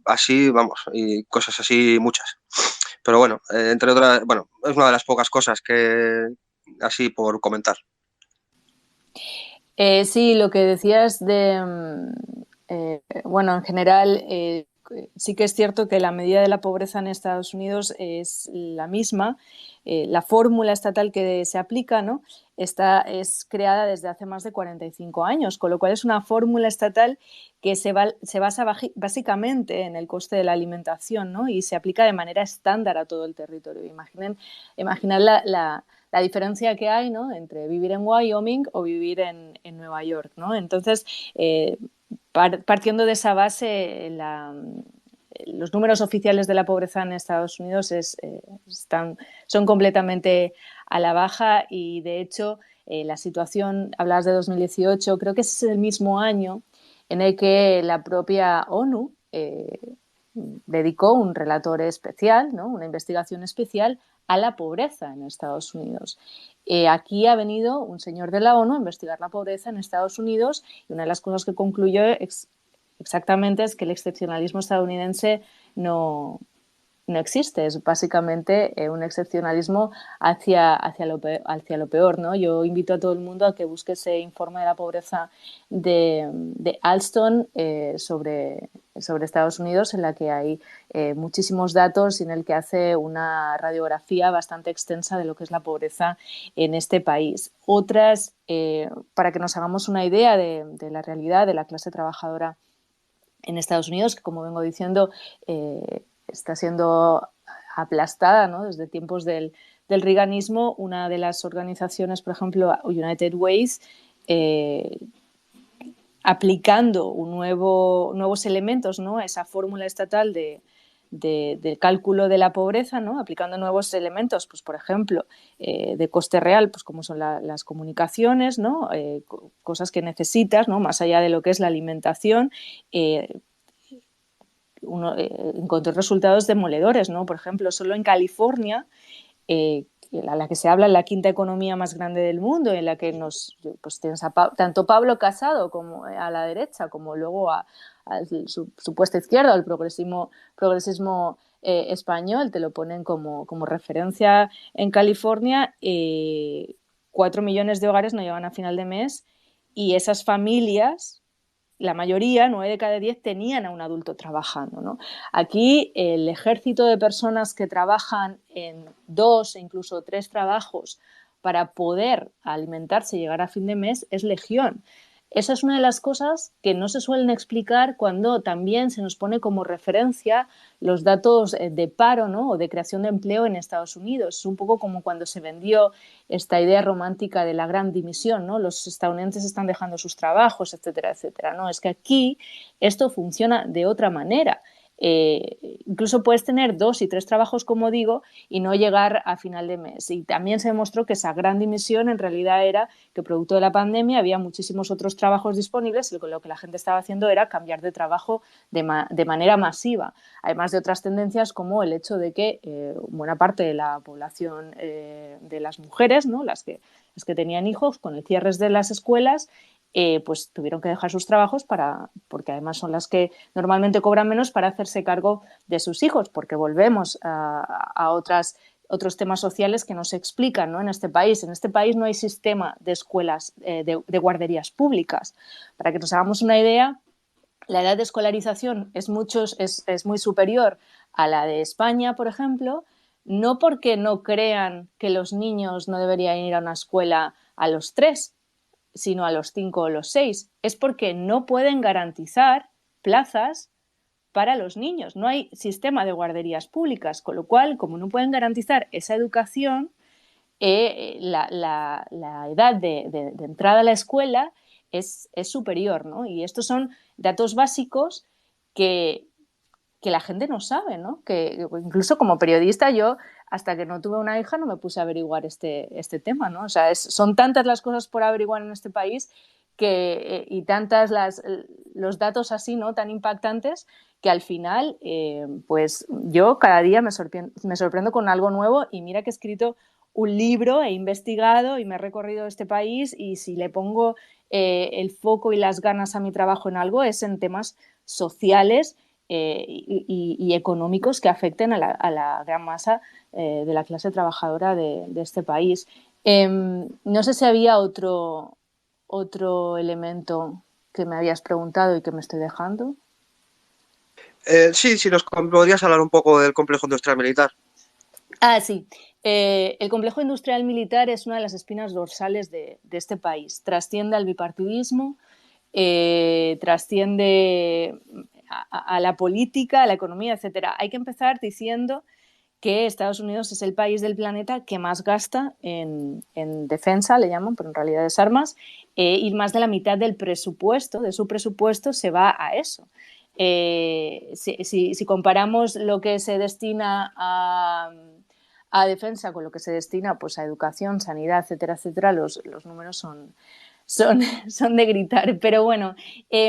así, vamos, y cosas así muchas. Pero bueno, entre otras, bueno, es una de las pocas cosas que así por comentar. Sí, lo que decías de, bueno, en general, sí que es cierto que la medida de la pobreza en Estados Unidos es la misma. La fórmula estatal que se aplica, ¿no? Es creada desde hace más de 45 años, con lo cual es una fórmula estatal que se basa básicamente en el coste de la alimentación, ¿no? Y se aplica de manera estándar a todo el territorio. Imaginad la diferencia que hay, ¿no?, entre vivir en Wyoming o vivir en Nueva York, ¿no? Entonces, partiendo de esa base, los números oficiales de la pobreza en Estados Unidos son completamente a la baja y, de hecho, la situación, hablabas de 2018, creo que es el mismo año en el que la propia ONU dedicó un relator especial, ¿no?, una investigación especial a la pobreza en Estados Unidos. Aquí ha venido un señor de la ONU a investigar la pobreza en Estados Unidos y una de las cosas que concluyó exactamente es que el excepcionalismo estadounidense no existe, es básicamente un excepcionalismo hacia lo peor, ¿no? Yo invito a todo el mundo a que busque ese informe de la pobreza de Alston sobre Estados Unidos, en la que hay muchísimos datos y en el que hace una radiografía bastante extensa de lo que es la pobreza en este país. Otras, para que nos hagamos una idea de la realidad de la clase trabajadora en Estados Unidos, que, como vengo diciendo, está siendo aplastada, ¿no?, desde tiempos del reaganismo. Una de las organizaciones, por ejemplo, United Ways, aplicando nuevos elementos, ¿no?, a esa fórmula estatal de cálculo de la pobreza, ¿no?, aplicando nuevos elementos, pues, por ejemplo, de coste real, pues como son las comunicaciones, ¿no?, cosas que necesitas, ¿no?, más allá de lo que es la alimentación. Encontró resultados demoledores, ¿no? Por ejemplo, solo en California, a la que se habla en la quinta economía más grande del mundo, en la que pues tienes tanto Pablo Casado como a la derecha, como luego a su supuesta izquierda, al progresismo español, te lo ponen como referencia en California. 4 millones de hogares no llegan a final de mes y esas familias, la mayoría, 9 de cada 10, tenían a un adulto trabajando, ¿no? Aquí el ejército de personas que trabajan en 2 e incluso 3 trabajos para poder alimentarse y llegar a fin de mes es legión. Esa es una de las cosas que no se suelen explicar cuando también se nos pone como referencia los datos de paro, ¿no? O de creación de empleo en Estados Unidos. Es un poco como cuando se vendió esta idea romántica de la gran dimisión, ¿no? Los estadounidenses están dejando sus trabajos, etcétera, etcétera. No, es que aquí esto funciona de otra manera. Incluso puedes tener 2 y 3 trabajos, como digo, y no llegar a final de mes. Y también se demostró que esa gran dimisión en realidad era que producto de la pandemia había muchísimos otros trabajos disponibles y lo que la gente estaba haciendo era cambiar de trabajo de manera masiva. Además de otras tendencias como el hecho de que buena parte de la población de las mujeres, ¿no? las que tenían hijos, con el cierre de las escuelas, pues tuvieron que dejar sus trabajos porque además son las que normalmente cobran menos para hacerse cargo de sus hijos, porque volvemos a otros temas sociales que no se explican, ¿no? En este país. En este país no hay sistema de escuelas, de guarderías públicas. Para que nos hagamos una idea, la edad de escolarización es muy superior a la de España, por ejemplo, no porque no crean que los niños no deberían ir a una escuela a los 3, sino a los 5 o los 6. Es porque no pueden garantizar plazas para los niños. No hay sistema de guarderías públicas, con lo cual, como no pueden garantizar esa educación, la edad de entrada a la escuela es superior, ¿no? Y estos son datos básicos que la gente no sabe, ¿no? Que incluso como periodista yo, hasta que no tuve una hija, no me puse a averiguar este tema, ¿no? O sea, son tantas las cosas por averiguar en este país y tantas los datos así, ¿no? Tan impactantes, que al final, pues yo cada día me sorprendo con algo nuevo, y mira que he escrito un libro, he investigado y me he recorrido este país, y si le pongo el foco y las ganas a mi trabajo en algo es en temas sociales y económicos que afecten a la gran masa de la clase trabajadora de este país. No sé si había otro elemento que me habías preguntado y que me estoy dejando. Sí, si nos podrías hablar un poco del complejo industrial militar. Sí. El complejo industrial militar es una de las espinas dorsales de este país. Trasciende al bipartidismo, trasciende a la política, a la economía, etcétera. Hay que empezar diciendo que Estados Unidos es el país del planeta que más gasta en defensa, le llaman, pero en realidad es armas, y más de la mitad de su presupuesto se va a eso. Si comparamos lo que se destina a defensa con lo que se destina, pues, a educación, sanidad, etcétera, etcétera, los números son de gritar. Pero bueno,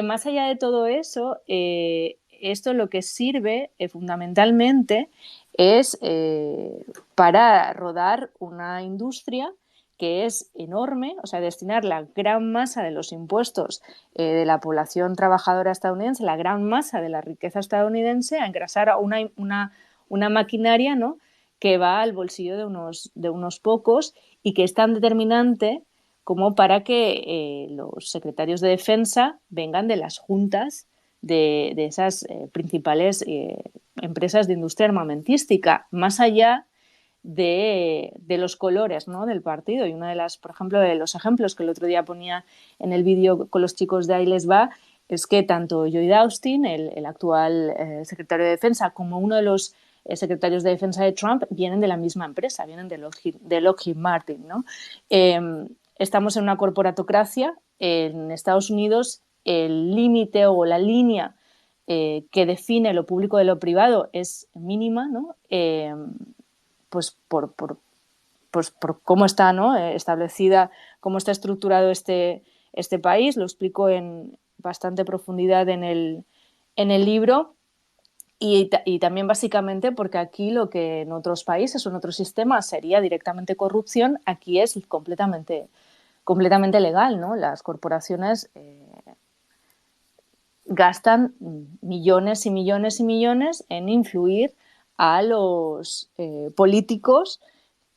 más allá de todo eso, esto lo que sirve fundamentalmente es para rodar una industria que es enorme, o sea, destinar la gran masa de los impuestos de la población trabajadora estadounidense, la gran masa de la riqueza estadounidense, a engrasar a una maquinaria, ¿no?, que va al bolsillo de unos pocos, y que es tan determinante como para que los secretarios de defensa vengan de las juntas de esas principales empresas de industria armamentística, más allá de los colores, ¿no?, del partido. Y por ejemplo, de los ejemplos que el otro día ponía en el vídeo con los chicos de Ahí Les Va, es que tanto Lloyd Austin, el actual secretario de defensa, como uno de los secretarios de defensa de Trump vienen de la misma empresa, vienen de Lockheed Martin, ¿no? Estamos en una corporatocracia. En Estados Unidos el límite o la línea que define lo público de lo privado es mínima, ¿no? Pues por cómo está, ¿no?, establecida, cómo está estructurado este país. Lo explico en bastante profundidad en el libro. Y también básicamente porque aquí lo que en otros países o en otros sistemas sería directamente corrupción, aquí es completamente legal, ¿no? Las corporaciones gastan millones y millones y millones en influir a los políticos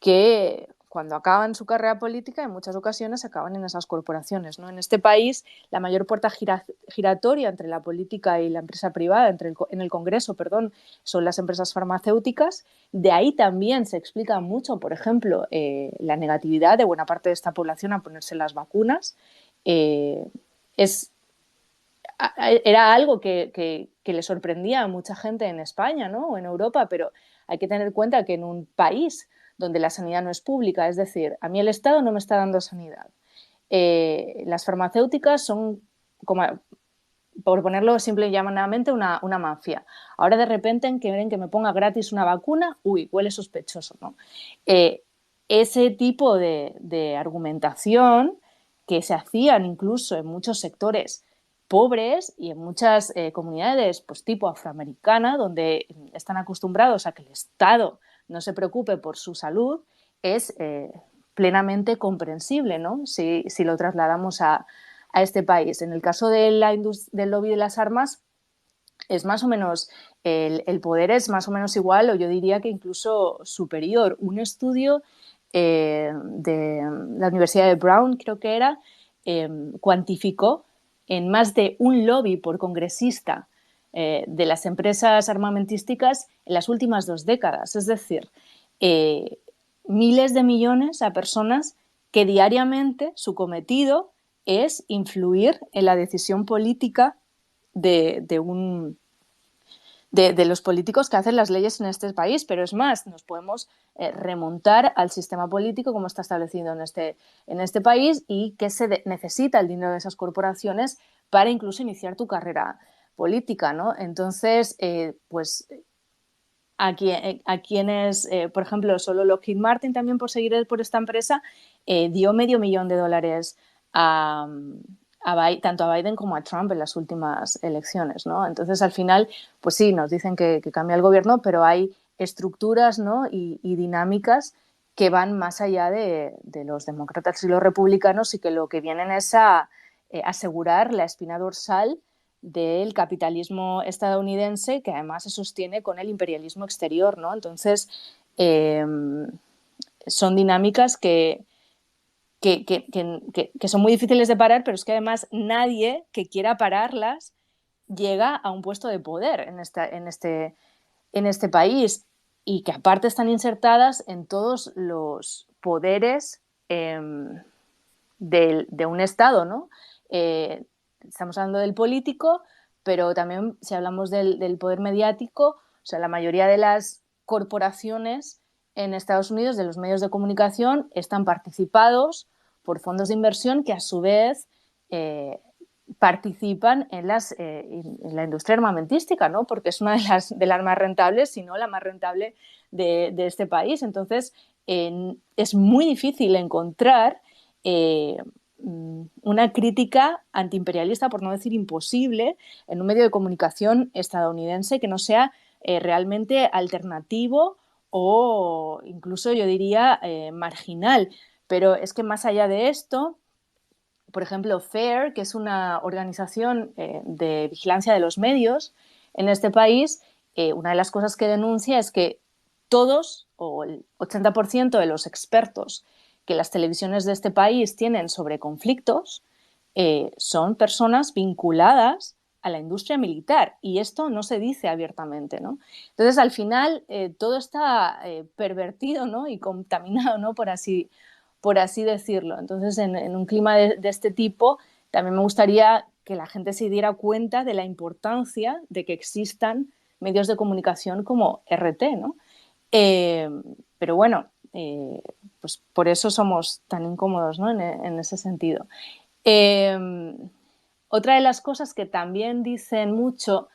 que, cuando acaban su carrera política, en muchas ocasiones acaban en esas corporaciones, ¿no? En este país, la mayor puerta giratoria entre la política y la empresa privada, en el Congreso, perdón, son las empresas farmacéuticas. De ahí también se explica mucho, por ejemplo, la negatividad de buena parte de esta población a ponerse las vacunas. era algo que le sorprendía a mucha gente en España, ¿no? O en Europa, pero hay que tener en cuenta que en un país donde la sanidad no es pública, es decir, a mí el Estado no me está dando sanidad. Las farmacéuticas son, como, por ponerlo simple y llamadamente, una mafia. Ahora de repente quieren que me ponga gratis una vacuna, uy, huele sospechoso, ¿no? Ese tipo de argumentación que se hacían incluso en muchos sectores pobres y en muchas comunidades pues tipo afroamericana, donde están acostumbrados a que el Estado no se preocupe por su salud, es plenamente comprensible, ¿no? Si lo trasladamos a este país. En el caso del lobby de las armas, es más o menos, el poder es más o menos igual, o yo diría que incluso superior. Un estudio de la Universidad de Brown, creo que era, cuantificó en más de un lobby por congresista de las empresas armamentísticas en las últimas 2 décadas. Es decir, miles de millones a personas que diariamente su cometido es influir en la decisión política de los políticos que hacen las leyes en este país, pero es más, nos podemos remontar al sistema político como está establecido en este país y que se necesita el dinero de esas corporaciones para incluso iniciar tu carrera política, ¿no? Entonces, pues a quienes, por ejemplo, solo Lockheed Martin, también por seguir por esta empresa, dio $500,000 tanto a Biden como a Trump en las últimas elecciones, ¿no? Entonces, al final, pues sí, nos dicen que cambia el gobierno, pero hay estructuras, ¿no? y dinámicas que van más allá de los demócratas y los republicanos y que lo que vienen es a asegurar la espina dorsal del capitalismo estadounidense, que además se sostiene con el imperialismo exterior, ¿no? Entonces, son dinámicas que son muy difíciles de parar, pero es que además nadie que quiera pararlas llega a un puesto de poder en este país, y que aparte están insertadas en todos los poderes de un Estado, ¿no? Estamos hablando del político, pero también si hablamos del poder mediático, o sea, la mayoría de las corporaciones en Estados Unidos, de los medios de comunicación, están participados por fondos de inversión que a su vez participan en la industria armamentística, ¿no? Porque es una de las más rentables, si no la más rentable de este país. Entonces, es muy difícil encontrar una crítica antiimperialista, por no decir imposible, en un medio de comunicación estadounidense que no sea realmente alternativo o incluso, yo diría, marginal. Pero es que más allá de esto, por ejemplo, FAIR, que es una organización de vigilancia de los medios en este país, una de las cosas que denuncia es que todos, o el 80% de los expertos que las televisiones de este país tienen sobre conflictos son personas vinculadas a la industria militar, y esto no se dice abiertamente, ¿no? Entonces, al final, todo está pervertido, ¿no? Y contaminado, ¿no? Por así decirlo. Entonces, en un clima de este tipo, también me gustaría que la gente se diera cuenta de la importancia de que existan medios de comunicación como RT, ¿no? Pero bueno, pues por eso somos tan incómodos, ¿no? en ese sentido. Otra de las cosas que también dicen mucho,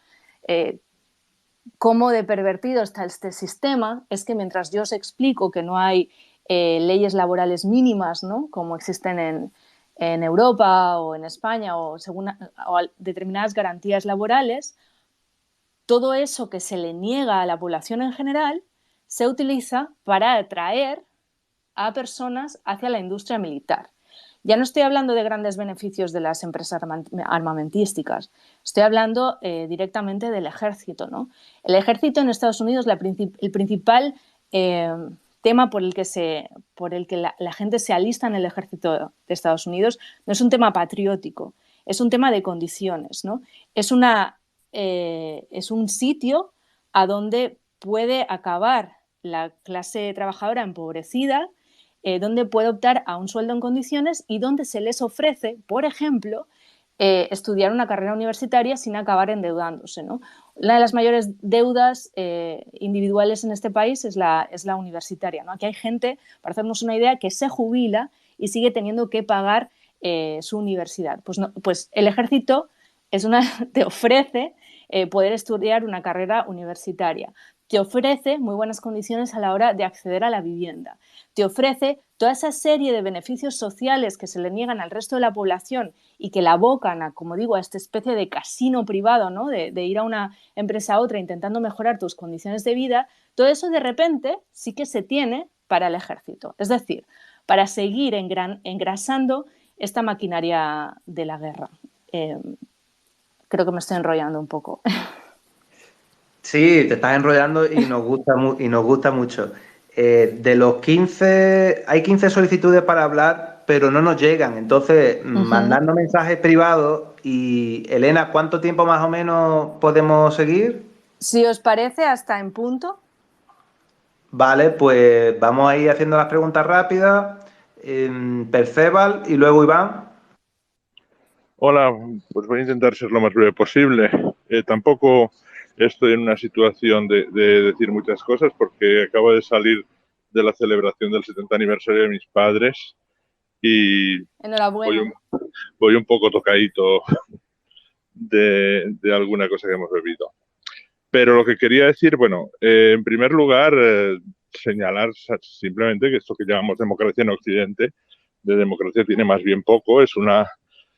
cómo de pervertido está este sistema, es que mientras yo os explico que no hay leyes laborales mínimas, ¿no? Como existen en Europa o en España, o determinadas garantías laborales, todo eso que se le niega a la población en general se utiliza para atraer a personas hacia la industria militar. Ya no estoy hablando de grandes beneficios de las empresas armamentísticas, estoy hablando directamente del ejército, ¿no? El ejército en Estados Unidos, el principal tema por el que la gente se alista en el ejército de Estados Unidos no es un tema patriótico, es un tema de condiciones, ¿no? Es un sitio a donde puede acabar la clase trabajadora empobrecida, donde puede optar a un sueldo en condiciones y donde se les ofrece, por ejemplo, estudiar una carrera universitaria sin acabar endeudándose, ¿no? Una de las mayores deudas individuales en este país es la universitaria, ¿no? Aquí hay gente, para hacernos una idea, que se jubila y sigue teniendo que pagar su universidad. Pues, no, pues el ejército te ofrece poder estudiar una carrera universitaria. Te ofrece muy buenas condiciones a la hora de acceder a la vivienda. Te ofrece toda esa serie de beneficios sociales que se le niegan al resto de la población y que la abocan a, como digo, a esta especie de casino privado, ¿no? de ir a una empresa a otra intentando mejorar tus condiciones de vida. Todo eso de repente sí que se tiene para el ejército. Es decir, para seguir engrasando esta maquinaria de la guerra. Creo que me estoy enrollando un poco. Sí, te estás enrollando y nos gusta mucho. De los 15, hay 15 solicitudes para hablar, pero no nos llegan. Entonces, mandando mensajes privados. Y, Elena, ¿cuánto tiempo más o menos podemos seguir? Si os parece, hasta en punto. Vale, pues vamos a ir haciendo las preguntas rápidas. Perceval y luego Iván. Hola, pues voy a intentar ser lo más breve posible. Tampoco estoy en una situación de decir muchas cosas porque acabo de salir de la celebración del 70 aniversario de mis padres y enhorabuena. Voy un poco tocadito de alguna cosa que hemos bebido. Pero lo que quería decir, bueno, en primer lugar, señalar simplemente que esto que llamamos democracia en Occidente, de democracia tiene más bien poco, es una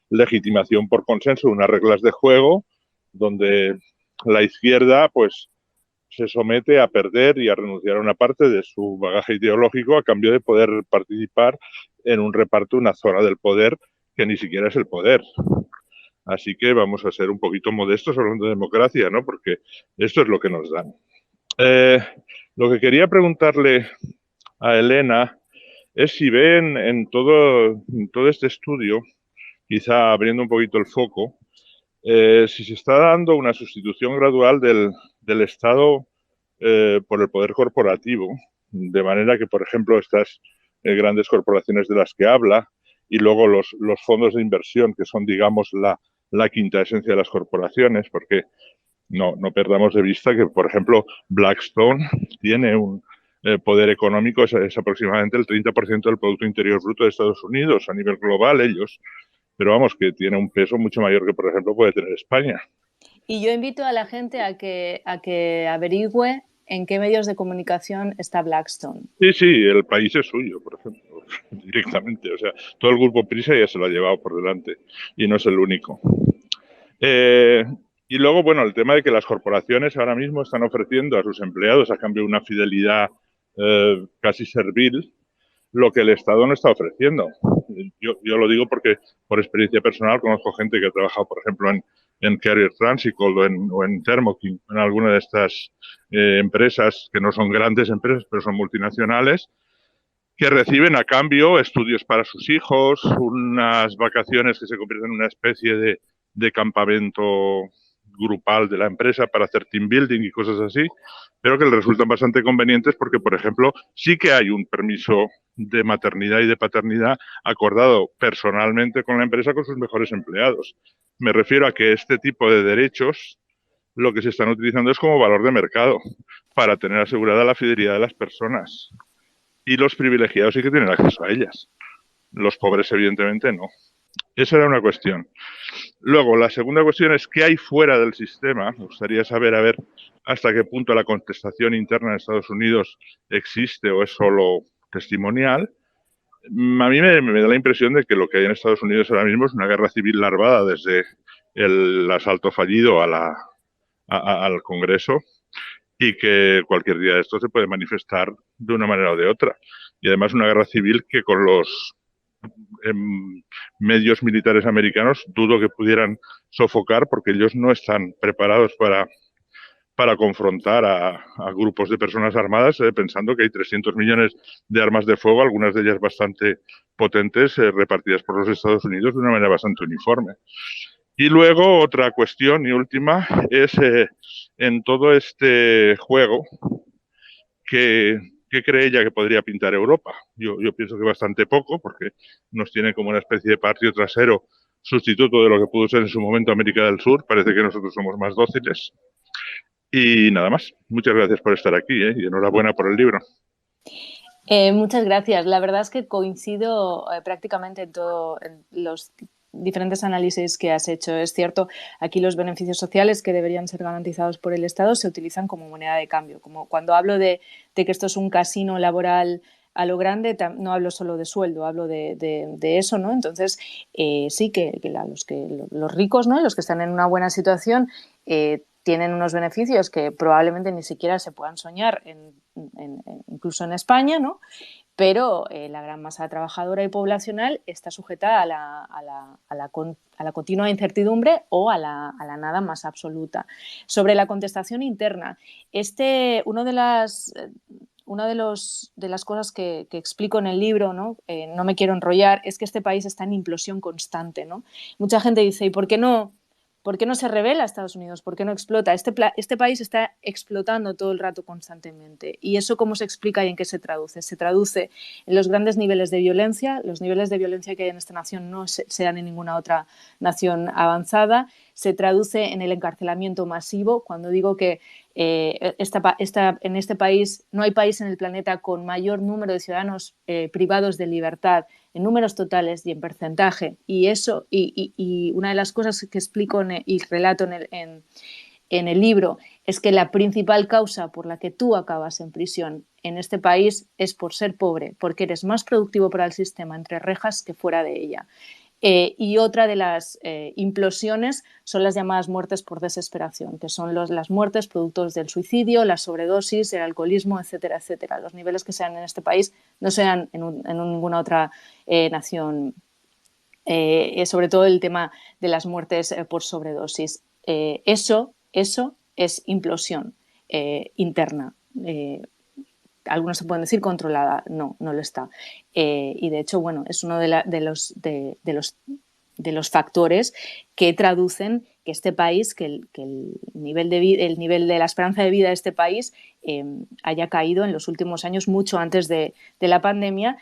legitimación por consenso, unas reglas de juego donde la izquierda pues se somete a perder y a renunciar a una parte de su bagaje ideológico a cambio de poder participar en un reparto, una zona del poder que ni siquiera es el poder. Así que vamos a ser un poquito modestos hablando de democracia, ¿no? Porque esto es lo que nos dan. Lo que quería preguntarle a Elena es si ven en todo este estudio, quizá abriendo un poquito el foco, si se está dando una sustitución gradual del Estado por el poder corporativo, de manera que, por ejemplo, estas grandes corporaciones de las que habla y luego los fondos de inversión, que son, digamos, la quinta esencia de las corporaciones, porque no perdamos de vista que, por ejemplo, Blackstone tiene un poder económico, es aproximadamente el 30% del Producto Interior Bruto de Estados Unidos a nivel global, ellos. Pero vamos, que tiene un peso mucho mayor que, por ejemplo, puede tener España. Y yo invito a la gente a que averigüe en qué medios de comunicación está Blackstone. Sí, el país es suyo, por ejemplo, directamente. O sea, todo el grupo Prisa ya se lo ha llevado por delante y no es el único. Y luego, bueno, el tema de que las corporaciones ahora mismo están ofreciendo a sus empleados a cambio de una fidelidad casi servil, lo que el Estado no está ofreciendo. Yo lo digo porque por experiencia personal conozco gente que ha trabajado, por ejemplo, en Carrier Transical o en Thermo King, en alguna de estas empresas que no son grandes empresas, pero son multinacionales, que reciben a cambio estudios para sus hijos, unas vacaciones que se convierten en una especie de campamento grupal de la empresa para hacer team building y cosas así, pero que les resultan bastante convenientes porque, por ejemplo, sí que hay un permiso de maternidad y de paternidad acordado personalmente con la empresa con sus mejores empleados. Me refiero a que este tipo de derechos lo que se están utilizando es como valor de mercado para tener asegurada la fidelidad de las personas. Y los privilegiados sí que tienen acceso a ellas. Los pobres, evidentemente, no. Esa era una cuestión. Luego, la segunda cuestión es qué hay fuera del sistema. Me gustaría saber, a ver, hasta qué punto la contestación interna de Estados Unidos existe o es solo testimonial. A mí me da la impresión de que lo que hay en Estados Unidos ahora mismo es una guerra civil larvada desde el asalto fallido al Congreso y que cualquier día de esto se puede manifestar de una manera o de otra. Y además una guerra civil que con los medios militares americanos dudo que pudieran sofocar porque ellos no están preparados para confrontar a grupos de personas armadas pensando que hay 300 millones de armas de fuego, algunas de ellas bastante potentes, repartidas por los Estados Unidos de una manera bastante uniforme. Y luego otra cuestión y última es en todo este juego ¿qué cree ella que podría pintar Europa? Yo pienso que bastante poco, porque nos tiene como una especie de patio trasero sustituto de lo que pudo ser en su momento América del Sur. Parece que nosotros somos más dóciles. Y nada más. Muchas gracias por estar aquí, y enhorabuena por el libro. Muchas gracias. La verdad es que coincido prácticamente en todos los diferentes análisis que has hecho. Es cierto, aquí los beneficios sociales que deberían ser garantizados por el Estado se utilizan como moneda de cambio. Como cuando hablo de que esto es un casino laboral a lo grande, no hablo solo de sueldo, hablo de eso, ¿no? Entonces, sí que los ricos, ¿no? Los que están en una buena situación tienen unos beneficios que probablemente ni siquiera se puedan soñar incluso en España, ¿no? Pero la gran masa trabajadora y poblacional está sujeta a la continua incertidumbre o a la nada más absoluta. Sobre la contestación interna, una de las cosas que explico en el libro, ¿no? No me quiero enrollar, es que este país está en implosión constante, ¿no? Mucha gente dice, ¿y por qué no se revela Estados Unidos? ¿Por qué no explota? Este país está explotando todo el rato constantemente. ¿Y eso cómo se explica y en qué se traduce? Se traduce en los grandes niveles de violencia. Los niveles de violencia que hay en esta nación no se dan en ninguna otra nación avanzada. Se traduce en el encarcelamiento masivo. Cuando digo que en este país no hay país en el planeta con mayor número de ciudadanos privados de libertad en números totales y en porcentaje, y una de las cosas que explico y relato en el libro es que la principal causa por la que tú acabas en prisión en este país es por ser pobre, porque eres más productivo para el sistema entre rejas que fuera de ella. Y otra de las implosiones son las llamadas muertes por desesperación, que son las muertes productos del suicidio, la sobredosis, el alcoholismo, etcétera, etcétera. Los niveles que se dan en este país no se dan en ninguna otra nación. Sobre todo el tema de las muertes por sobredosis. Eso es implosión interna. Algunos se pueden decir controlada, no lo está. Y de hecho, bueno, es uno de los factores que traducen que este país, que el nivel de la esperanza de vida de este país haya caído en los últimos años, mucho antes de la pandemia,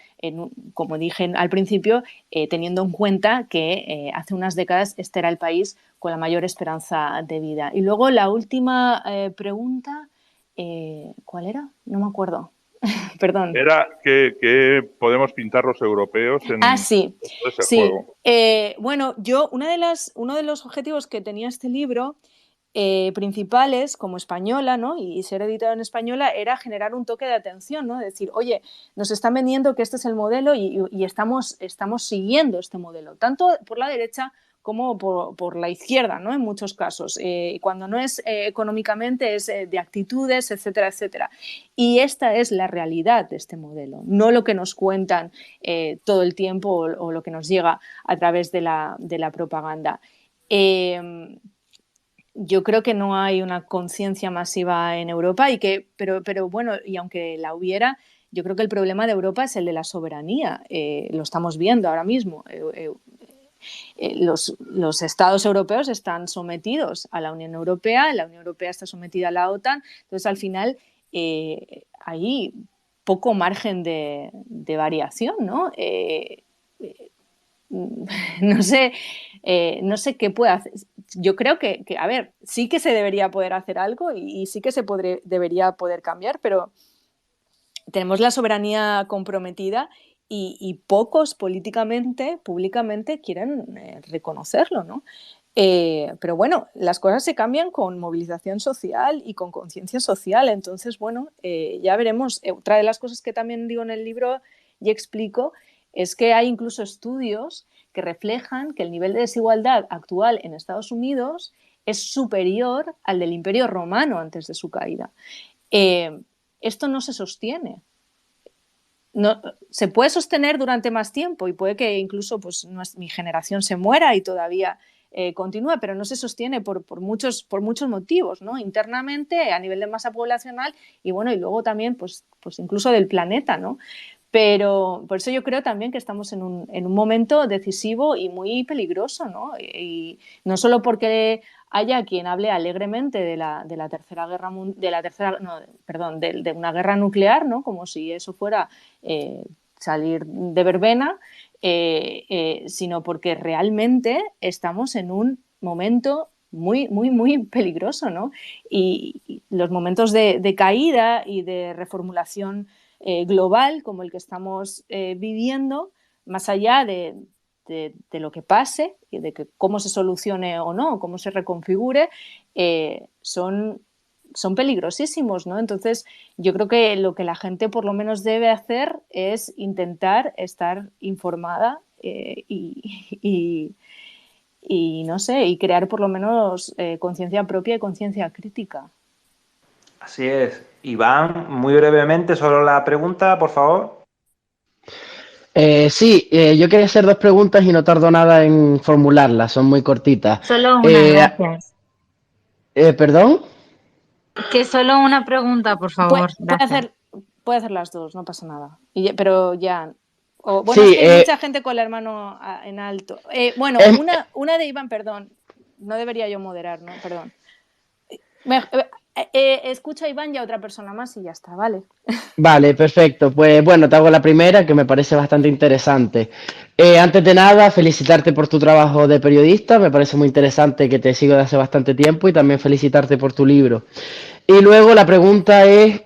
como dije al principio, teniendo en cuenta que hace unas décadas este era el país con la mayor esperanza de vida. Y luego la última pregunta, ¿cuál era? No me acuerdo. Perdón. Era que podemos pintar los europeos en sí. ese juego. Bueno, uno de los objetivos que tenía este libro principales como española, ¿no? Y ser editado en española era generar un toque de atención, ¿no? Decir, oye, nos están vendiendo que este es el modelo y estamos siguiendo este modelo, tanto por la derecha como por la izquierda, ¿no? En muchos casos. Cuando no es económicamente, es de actitudes, etcétera, etcétera. Y esta es la realidad de este modelo, no lo que nos cuentan todo el tiempo o lo que nos llega a través de la propaganda. Yo creo que no hay una conciencia masiva en Europa pero bueno, y aunque la hubiera, yo creo que el problema de Europa es el de la soberanía. Lo estamos viendo ahora mismo. Los estados europeos están sometidos a la Unión Europea está sometida a la OTAN, entonces al final hay poco margen de variación, ¿no? No sé qué puede hacer. Yo creo que, a ver, sí que se debería poder hacer algo y sí que debería poder cambiar, pero tenemos la soberanía comprometida y pocos políticamente, públicamente quieren reconocerlo, ¿no? Pero bueno, las cosas se cambian con movilización social y con conciencia social. Entonces, bueno, ya veremos. Otra de las cosas que también digo en el libro y explico es que hay incluso estudios que reflejan que el nivel de desigualdad actual en Estados Unidos es superior al del Imperio Romano antes de su caída. Esto no se sostiene. No, se puede sostener durante más tiempo y puede que incluso pues, mi generación se muera y todavía continúe, pero no se sostiene por muchos motivos, ¿no? Internamente, a nivel de masa poblacional y bueno, y luego también pues incluso del planeta, ¿no? Pero por eso yo creo también que estamos en un momento decisivo y muy peligroso, ¿no? Y no solo porque haya quien hable alegremente de la tercera guerra de una guerra nuclear, ¿no? Como si eso fuera salir de verbena, sino porque realmente estamos en un momento muy, muy, muy peligroso, ¿no? Y los momentos de caída y de reformulación global como el que estamos viviendo, más allá de lo que pase y de que cómo se solucione o no, cómo se reconfigure, son peligrosísimos, ¿no? Entonces, yo creo que lo que la gente por lo menos debe hacer es intentar estar informada y no sé, y crear por lo menos conciencia propia y conciencia crítica. Así es. Iván, muy brevemente, solo la pregunta, por favor. Sí, yo quería hacer 2 preguntas y no tardo nada en formularlas, son muy cortitas. Solo una, gracias. ¿Perdón? Que solo una pregunta, por favor. Gracias. Puede hacer las dos, no pasa nada. Pero ya. Bueno, Sí, es que hay mucha gente con la mano en alto. Bueno, una de Iván, perdón. No debería yo moderar, ¿no? Perdón. Escucha a Iván y a otra persona más y ya está, ¿vale? Vale, perfecto. Pues bueno, te hago la primera, que me parece bastante interesante. Antes de nada, felicitarte por tu trabajo de periodista, me parece muy interesante, que te sigo de hace bastante tiempo, y también felicitarte por tu libro. Y luego la pregunta es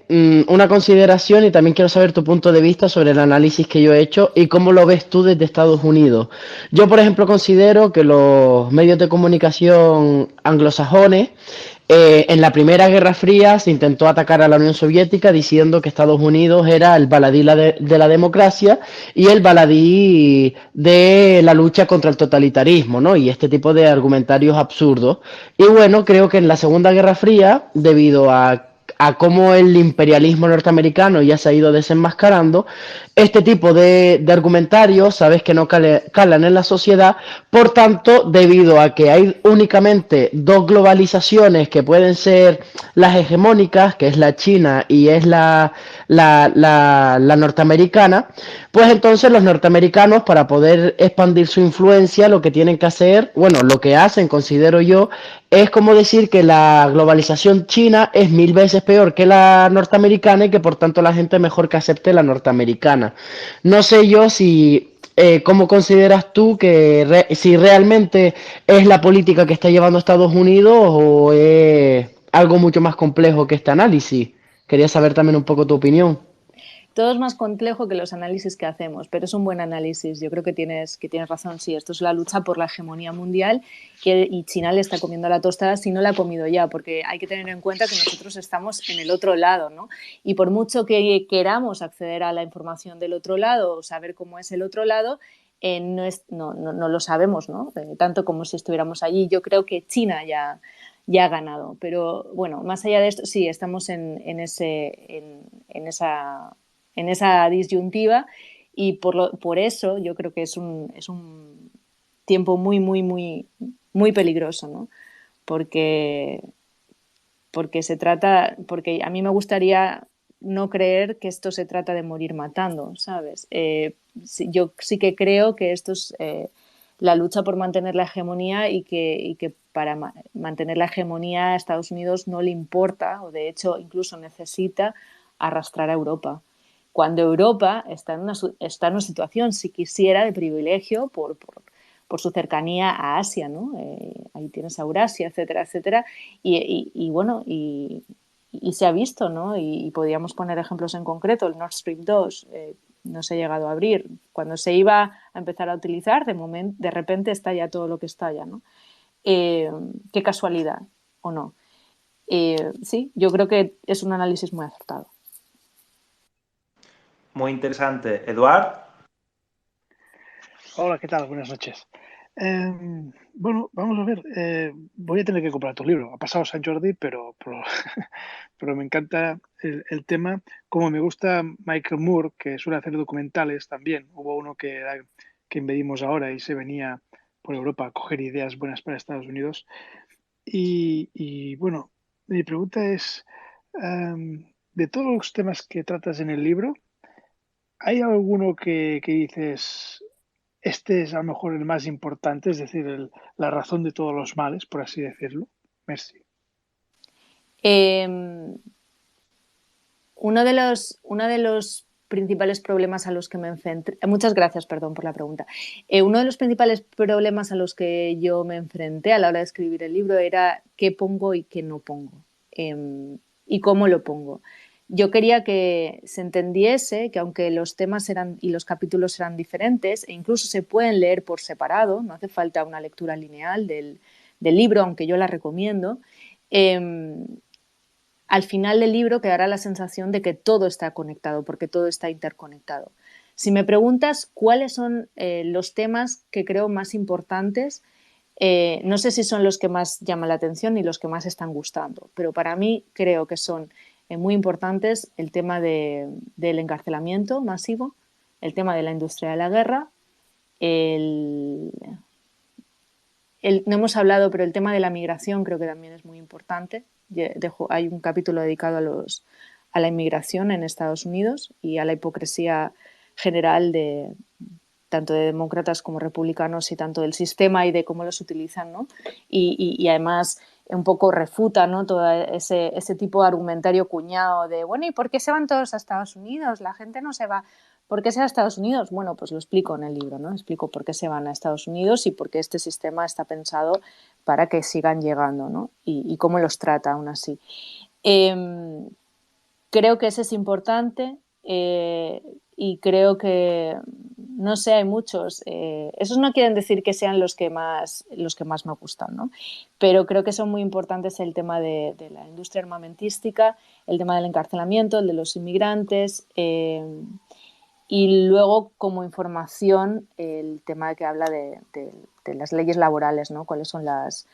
una consideración, y también quiero saber tu punto de vista sobre el análisis que yo he hecho y cómo lo ves tú desde Estados Unidos. Yo, por ejemplo, considero que los medios de comunicación anglosajones, en la Primera Guerra Fría se intentó atacar a la Unión Soviética diciendo que Estados Unidos era el baladí de la democracia y el baladí de la lucha contra el totalitarismo, ¿no? Y este tipo de argumentarios absurdos. Y bueno, creo que en la Segunda Guerra Fría, debido a cómo el imperialismo norteamericano ya se ha ido desenmascarando, este tipo de argumentarios, sabes que no calan en la sociedad. Por tanto, debido a que hay únicamente 2 globalizaciones que pueden ser las hegemónicas, que es la china y es la norteamericana, pues entonces los norteamericanos, para poder expandir su influencia, lo que tienen que hacer, bueno, lo que hacen, considero yo, es como decir que la globalización china es 1000 veces peor que la norteamericana y que por tanto la gente mejor que acepte la norteamericana. No sé yo si, ¿cómo consideras tú que si realmente es la política que está llevando Estados Unidos o es algo mucho más complejo que este análisis? Quería saber también un poco tu opinión. Todo es más complejo que los análisis que hacemos, pero es un buen análisis. Yo creo que tienes razón. Sí, esto es la lucha por la hegemonía mundial y China le está comiendo la tostada si no la ha comido ya, porque hay que tener en cuenta que nosotros estamos en el otro lado, ¿no? Y por mucho que queramos acceder a la información del otro lado o saber cómo es el otro lado, no lo sabemos, ¿no? Tanto como si estuviéramos allí. Yo creo que China ya ha ganado. Pero bueno, más allá de esto, sí, estamos en esa disyuntiva y por eso yo creo que es un tiempo muy, muy, muy, muy peligroso, ¿no? Porque a mí me gustaría no creer que esto se trata de morir matando, ¿sabes? Yo sí que creo que esto es la lucha por mantener la hegemonía y que para mantener la hegemonía a Estados Unidos no le importa, o de hecho incluso necesita arrastrar a Europa. Cuando Europa está en una situación, si quisiera, de privilegio por su cercanía a Asia, ¿no? Ahí tienes a Eurasia, etcétera, etcétera. Y bueno, y se ha visto, ¿no? Y podríamos poner ejemplos en concreto. El Nord Stream 2 no se ha llegado a abrir. Cuando se iba a empezar a utilizar, de repente estalla todo lo que estalla, ¿no? Qué casualidad, ¿o no? Sí, yo creo que es un análisis muy acertado. Muy interesante. Eduard. Hola, ¿qué tal? Buenas noches. Bueno, vamos a ver. Voy a tener que comprar tu libro. Ha pasado San Jordi, pero me encanta el tema. Como me gusta Michael Moore, que suele hacer documentales también. Hubo uno que medimos ahora y se venía por Europa a coger ideas buenas para Estados Unidos. Y bueno, mi pregunta es, de todos los temas que tratas en el libro, ¿hay alguno que dices, este es a lo mejor el más importante, es decir, la razón de todos los males, por así decirlo? Merci. Uno de los principales problemas a los que me enfrenté. Muchas gracias, perdón por la pregunta. Uno de los principales problemas a los que yo me enfrenté a la hora de escribir el libro era qué pongo y qué no pongo, y cómo lo pongo. Yo quería que se entendiese que aunque los temas y los capítulos eran diferentes e incluso se pueden leer por separado, no hace falta una lectura lineal del libro, aunque yo la recomiendo, al final del libro quedará la sensación de que todo está conectado, porque todo está interconectado. Si me preguntas cuáles son los temas que creo más importantes, no sé si son los que más llaman la atención ni los que más están gustando, pero para mí creo que son muy importantes el tema del encarcelamiento masivo, el tema de la industria de la guerra, no hemos hablado, pero el tema de la migración creo que también es muy importante. Hay un capítulo dedicado a la inmigración en Estados Unidos y a la hipocresía general tanto de demócratas como republicanos y tanto del sistema y de cómo los utilizan, ¿no? Y además un poco refuta, ¿no?, todo ese tipo de argumentario cuñado de, bueno, ¿y por qué se van todos a Estados Unidos? La gente no se va. ¿Por qué se va a Estados Unidos? Bueno, pues lo explico en el libro, ¿no? Explico por qué se van a Estados Unidos y por qué este sistema está pensado para que sigan llegando, ¿no? Y cómo los trata aún así. Creo que ese es importante y creo que, no sé, hay muchos. Esos no quieren decir que sean los que más me gustan, ¿no? Pero creo que son muy importantes el tema de la industria armamentística, el tema del encarcelamiento, el de los inmigrantes, y luego, como información, el tema que habla de las leyes laborales, ¿no? Cuáles son las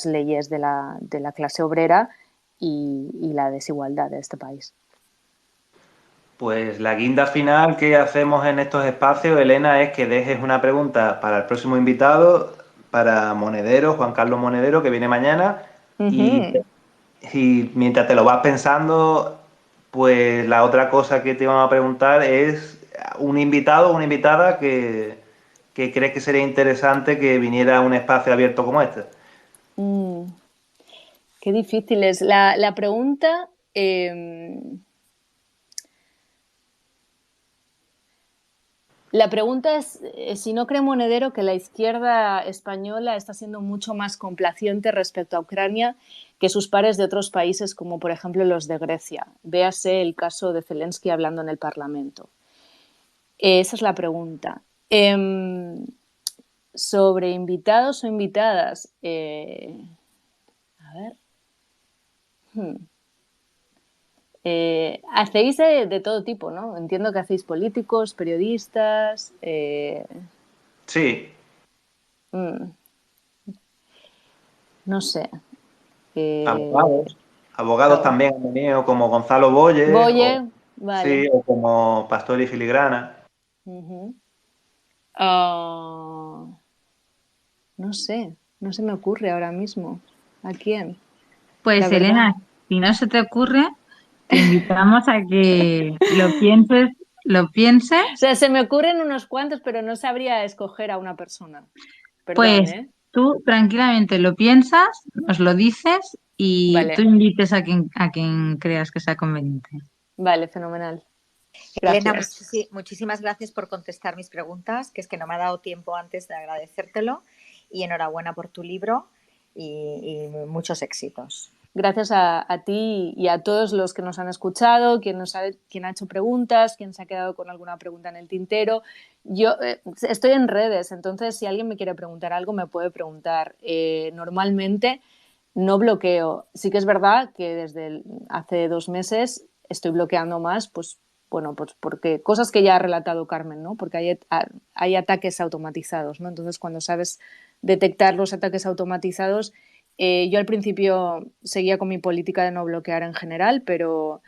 leyes de la clase obrera y la desigualdad de este país. Pues la guinda final que hacemos en estos espacios, Elena, es que dejes una pregunta para el próximo invitado, para Monedero, Juan Carlos Monedero, que viene mañana. Y mientras te lo vas pensando, pues la otra cosa que te vamos a preguntar es un invitado o una invitada que crees que sería interesante que viniera a un espacio abierto como este. Qué difícil es. La pregunta... La pregunta es si no cree Monedero que la izquierda española está siendo mucho más complaciente respecto a Ucrania que sus pares de otros países, como por ejemplo los de Grecia. Véase el caso de Zelensky hablando en el Parlamento. Esa es la pregunta. Sobre invitados o invitadas. A ver. Hacéis de todo tipo, ¿no? Entiendo que hacéis políticos, periodistas. Sí. No sé. Abogados también han venido, como Gonzalo Boye. Vale. Sí, o como Pastor y Filigrana. No sé, no se me ocurre ahora mismo. ¿A quién? Pues Elena, si no se te ocurre, te invitamos a que lo pienses. O sea, se me ocurren unos cuantos, pero no sabría escoger a una persona. Perdón, pues tú tranquilamente lo piensas, nos lo dices y tú invites a quien creas que sea conveniente. Vale, fenomenal. Elena, muchísimas gracias por contestar mis preguntas, que es que no me ha dado tiempo antes de agradecértelo, y enhorabuena por tu libro y muchos éxitos. Gracias a ti y a todos los que nos han escuchado, quien ha hecho preguntas, quien se ha quedado con alguna pregunta en el tintero. Yo estoy en redes, entonces si alguien me quiere preguntar algo, me puede preguntar. Normalmente no bloqueo. Sí que es verdad que desde hace 2 meses estoy bloqueando más, pues porque cosas que ya ha relatado Carmen, ¿no? Porque hay ataques automatizados, ¿no? Entonces, cuando sabes detectar los ataques automatizados, yo al principio seguía con mi política de no bloquear en general, pero